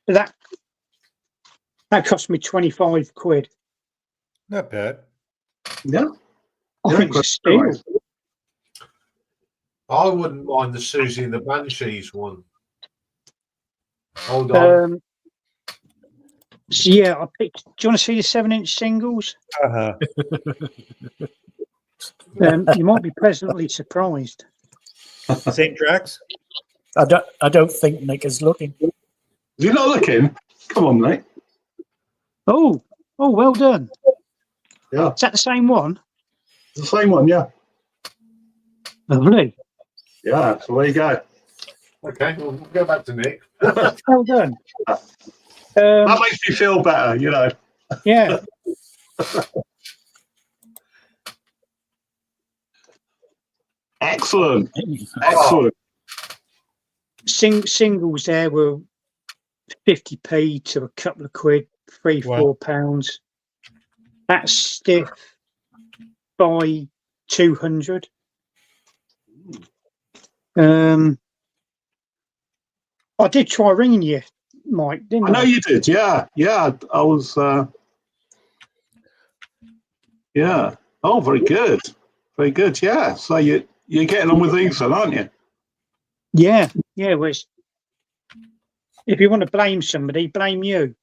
But that cost me 25 quid. Not bad. Yeah. I think it's a steal. I wouldn't mind the Susie and the Banshees one. Hold on. So yeah, I picked. Do you want to see the 7-inch singles? Uh-huh. You might be pleasantly surprised. Same tracks? I don't think Nick is looking. You're not looking? Come on, mate. Oh, well done. Yeah. Is that the same one? It's the same one, yeah. Lovely. Yeah, so there you go. Okay, we'll go back to Nick. Well done. That makes me feel better, Yeah. Excellent. Excellent. Singles there were 50p to a couple of quid, £3-4. That's stiff by 200. I did try ringing you, Mike, didn't I? I know you did, yeah. I was yeah. Oh, very good. Very good, yeah. So you're getting on with these then, aren't you? Yeah. Well, if you want to blame somebody, blame you.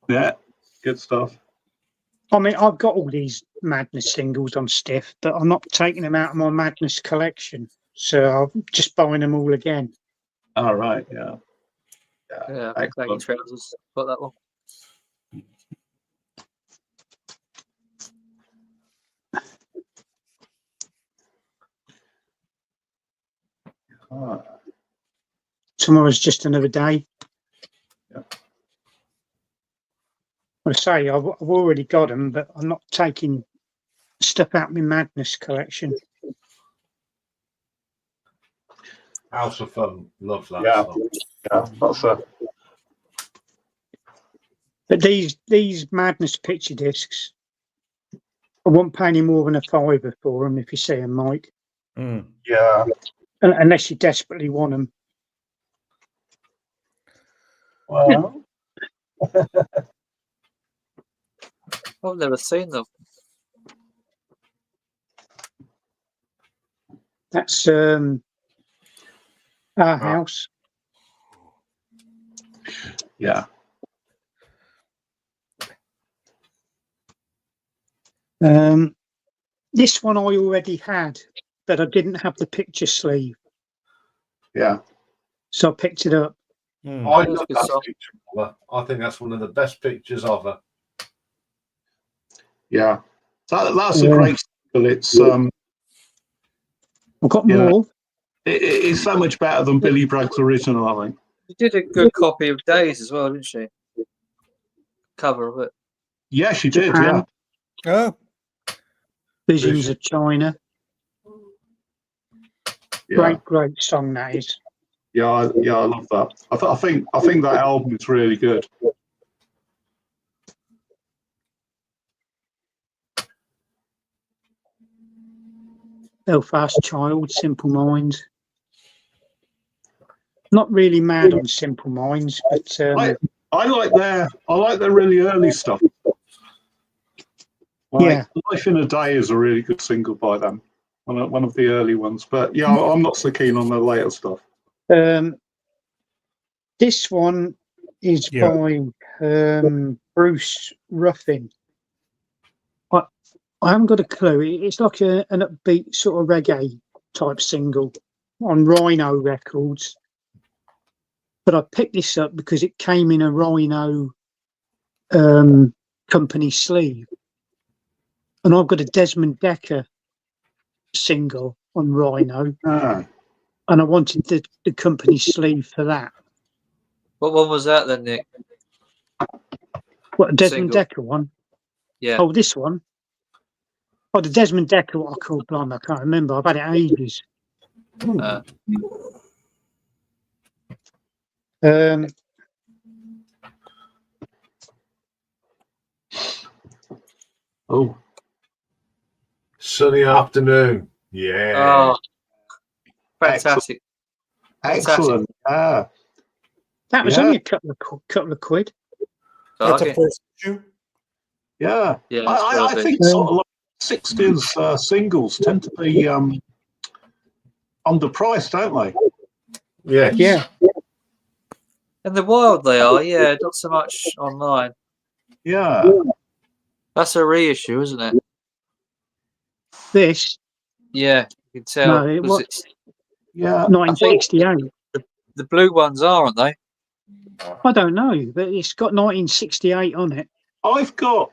Yeah, good stuff. I mean, I've got all these Madness singles on Stiff, but I'm not taking them out of my Madness collection. So I'm just buying them all again. All right, yeah. Yeah, I think Baggy Trousers got that one. Ah, Tomorrow's just another day. Yeah. I say I've already got them, but I'm not taking stuff out of my Madness collection. House of Fun, love that Yeah. song. yeah, that's a But these Madness picture discs, I won't pay any more than £5 for them if you see them, Mike, Mm. yeah. unless you desperately want them. Well, I've never seen them. That's our house. yeah, This one I already had, but I didn't have the picture sleeve, yeah. so I picked it up. Mm. I That's love good that song. picture cover. I think that's one of the best pictures of her. Yeah, that's a Yeah. great single. It's I've got Yeah. more. it's so much better than Billy Bragg's original, I think. She did a good copy of Days as well, didn't she? Cover of it. Yeah, she did. Japan. Yeah, Oh, Visions of China. yeah, Great song that is. yeah. I love that. I think that album is really good. Belfast Child, Simple Minds. Not really mad on Simple Minds, but I like their really early stuff. Like, yeah. Life in a Day is a really good single by them. One of the early ones, but yeah, I'm not so keen on the later stuff. This one is Yeah. by Bruce Ruffin. I haven't got a clue. It's like an upbeat sort of reggae type single on Rhino Records. But I picked this up because it came in a Rhino company sleeve. And I've got a Desmond Decker single on Rhino. Ah, And I wanted the company sleeve for that. What one was that then, Nick? What, a Desmond Single. Decker one? Yeah. Oh, this one? Oh, the Desmond Decker, what I called blind, I can't remember. I've had it ages. oh, Sunny afternoon. Yeah. Oh, fantastic. excellent. Ah, That was Yeah. only a couple of quid. that's a Okay. first issue. yeah. Yeah, that's I well think sort of like 60s singles tend to be underpriced, don't they? Yes. Yeah. In the wild they are, yeah, not so much online. Yeah, That's a reissue, isn't it? This, Yeah, you can tell. No, it 'Cause was- it's, yeah. 1968. the blue ones are, aren't they? I don't know, but it's got 1968 on it. I've got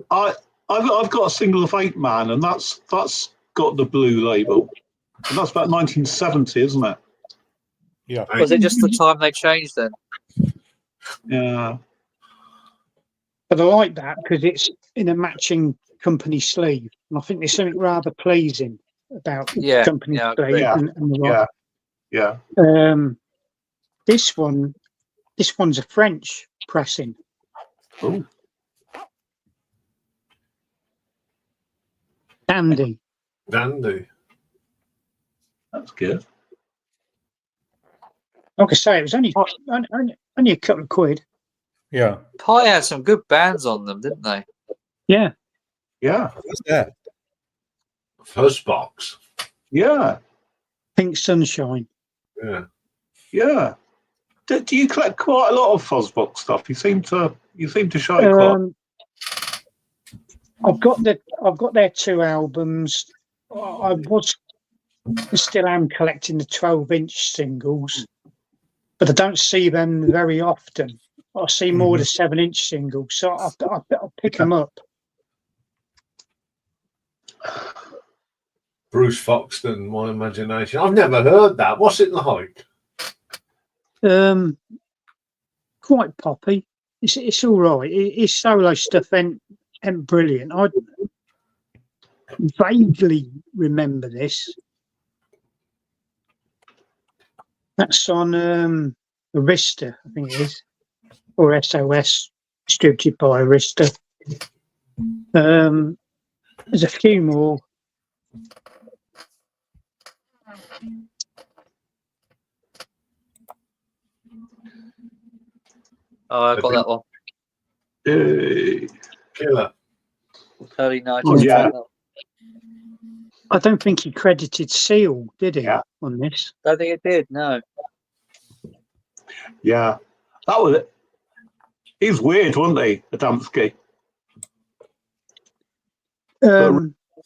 a single of 8 Man, and that's got the blue label, and that's about 1970, isn't it? Yeah. Was it just the time they changed then? Yeah, But I like that because it's in a matching company sleeve. And I think there's something rather pleasing about Yeah, company yeah, I sleeve agree. and the like. yeah, yeah. This one's a French pressing. Oh, Dandy. Dandy. that's good. Like I say, it was only a couple of quid. Yeah. Pi had some good bands on them, didn't they? Yeah. Yeah, What's that? Fuzzbox. yeah, Pink Sunshine. Yeah. yeah. Do you collect quite a lot of Fuzzbox stuff? You seem to show it quite. I've got their 2 albums. I still am collecting the 12-inch singles, but I don't see them very often. I see more of the 7-inch singles, so I'll pick them up. Bruce Foxton, My Imagination. I've never heard that. What's it like? Quite poppy. It's all right. His solo stuff ain't brilliant. I vaguely remember this. That's on Arista, I think it is, or SOS, distributed by Arista. There's a few more. Oh, I got that one. Killer. Early 90s. Oh, yeah. I don't think he credited Seal, did he, Yeah. on this? Don't think it did, no. Yeah, that was it. He's weird, wasn't he, Adamski?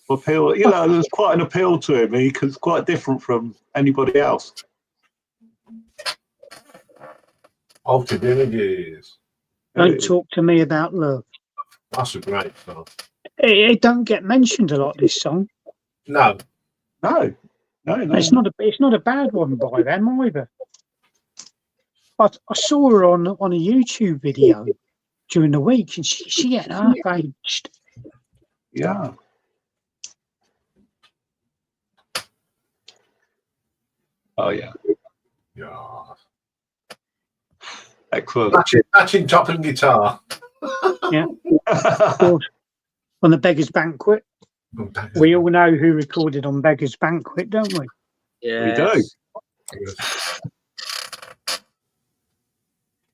Appeal, there's quite an appeal to him. He's quite different from anybody else. Altered Images. Don't talk to me about love. That's a great film. It don't get mentioned a lot, this song. No. No. It's not a bad one by them either. I saw her on a YouTube video during the week, and she getting half aged. Yeah. Oh yeah. Yeah. Excellent. Matching top and guitar. Yeah. Of course. On the Beggar's Banquet. We all know who recorded on Beggar's Banquet, don't we? Yeah. We do.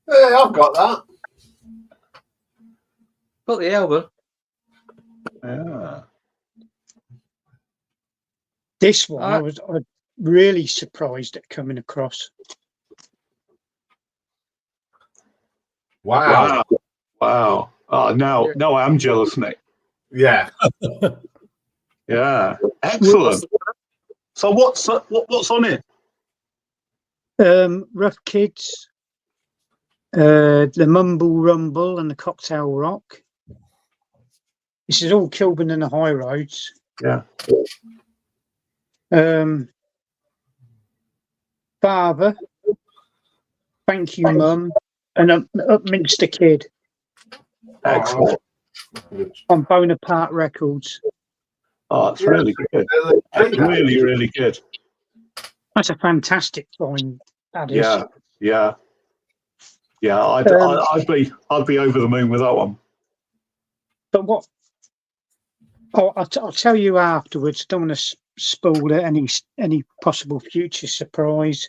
Yeah, I've got that. Got the album. Yeah. This one, I was really surprised at coming across. Wow. Wow. Oh, now I'm jealous, Nick. Yeah. Yeah. Excellent. So what's on it? Rough Kids, the Mumble Rumble, and the Cocktail Rock. This is all Kilburn and the High Roads. Yeah. Father, Thank You Mum, and Upminster Kid. Excellent. On Bonaparte Records. Oh, it's really good. It's really, really good. That's a fantastic find. That is. Yeah. I'd be over the moon with that one. But what? I'll tell you afterwards. Don't want to spoil any possible future surprise.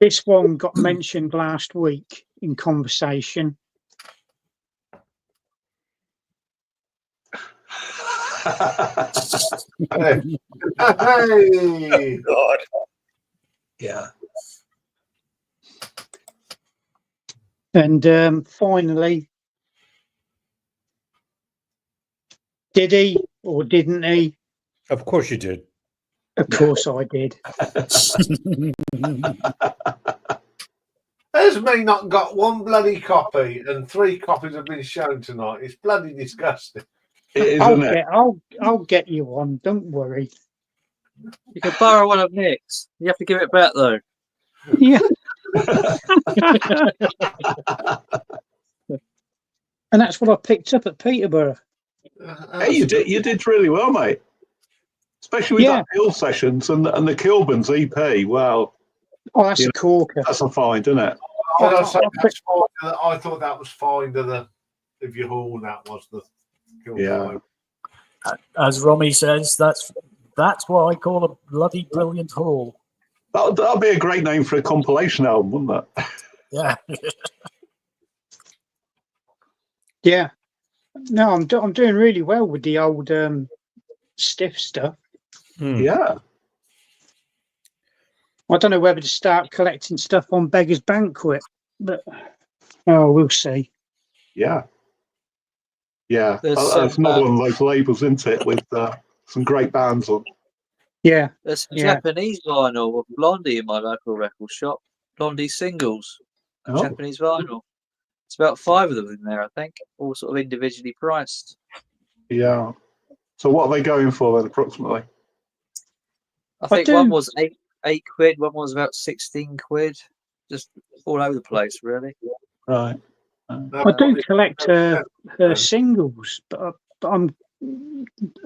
This one got mentioned last week in conversation. Hey. God. Yeah. And finally, did he or didn't he? Of course you did. Of course I did. Has me not got one bloody copy and 3 copies have been shown tonight? It's bloody disgusting. It is, isn't it? I'll get you one. Don't worry. You can borrow one of Nick's. You have to give it back though. Yeah. And that's what I picked up at Peterborough. Hey, you did really well, mate. Especially with that Kill Sessions and the Kilburns EP. Well, that's a corker. That's a find, isn't it? I thought that was fine. If you haul, that was the Kill. Yeah. As Romy says, that's what I call a bloody brilliant haul. That'll be a great name for a compilation album, wouldn't it? Yeah. Yeah. No, I'm doing really well with the old stiff stuff. Yeah. I don't know whether to start collecting stuff on Beggar's Banquet, but we'll see. Yeah. Yeah. There's That's another one of those labels, isn't it, with some great bands on. Yeah. There's some Japanese vinyl of Blondie in my local record shop. Blondie singles. Oh. Japanese vinyl. It's about 5 of them in there, I think. All sort of individually priced. Yeah. So what are they going for then, approximately? I think do- one was eight quid, one was about 16 quid, just all over the place, really. Right. I do collect her singles, but I'm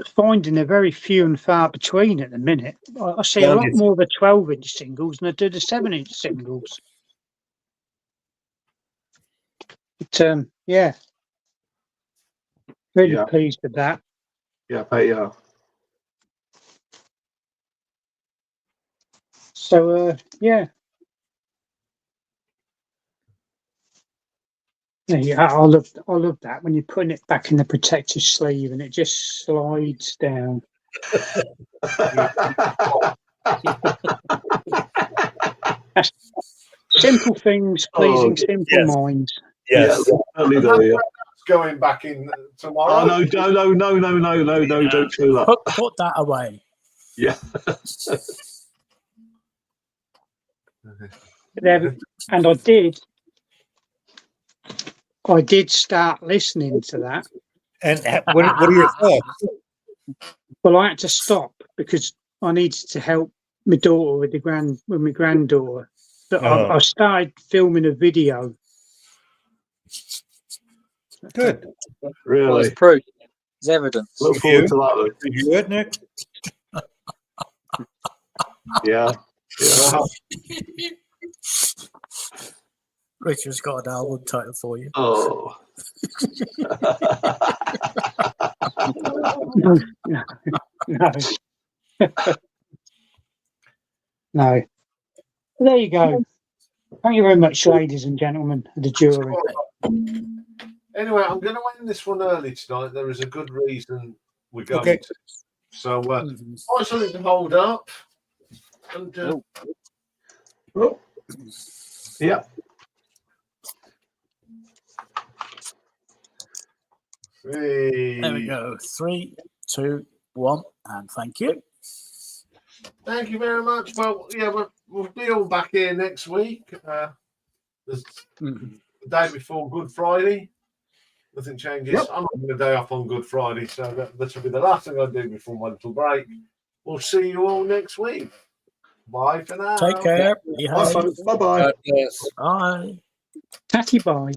finding they're very few and far between at the minute. I see a lot more of the 12-inch singles than I do the 7-inch singles. But yeah, really Yeah. pleased with that. Yeah, but yeah. So yeah. Yeah, I love that when you're putting it back in the protective sleeve and it just slides down. Simple things pleasing simple yes. minds. Yes. Yeah, certainly do, yeah. Going back in tomorrow. Oh no, don't do that. Put that away. Yeah. And I did start listening to that. And what are your thoughts? Well, I had to stop because I needed to help my daughter with my granddaughter. But I started filming a video. Good. Well, Really. it's proof. It's evidence. Look forward to that. You good, Nick? Yeah. Yeah. Richard's got an album title for you. Oh. No. No. There you go. Thank you very much, ladies and gentlemen of the jury. Anyway, I'm going to end this one early tonight. There is a good reason we're going Okay. to. So, find something to hold up. And Oh. Yeah. There we go. 3, 2, 1, and thank you. Thank you very much. Well, yeah, we'll be all back here next week. The day before Good Friday. Nothing changes. Yep. I'm having a day off on Good Friday, so that will be the last thing I do before my little break. We'll see you all next week. Bye for now. Take care. Bye, folks. Bye-bye. Bye. Tatty bye.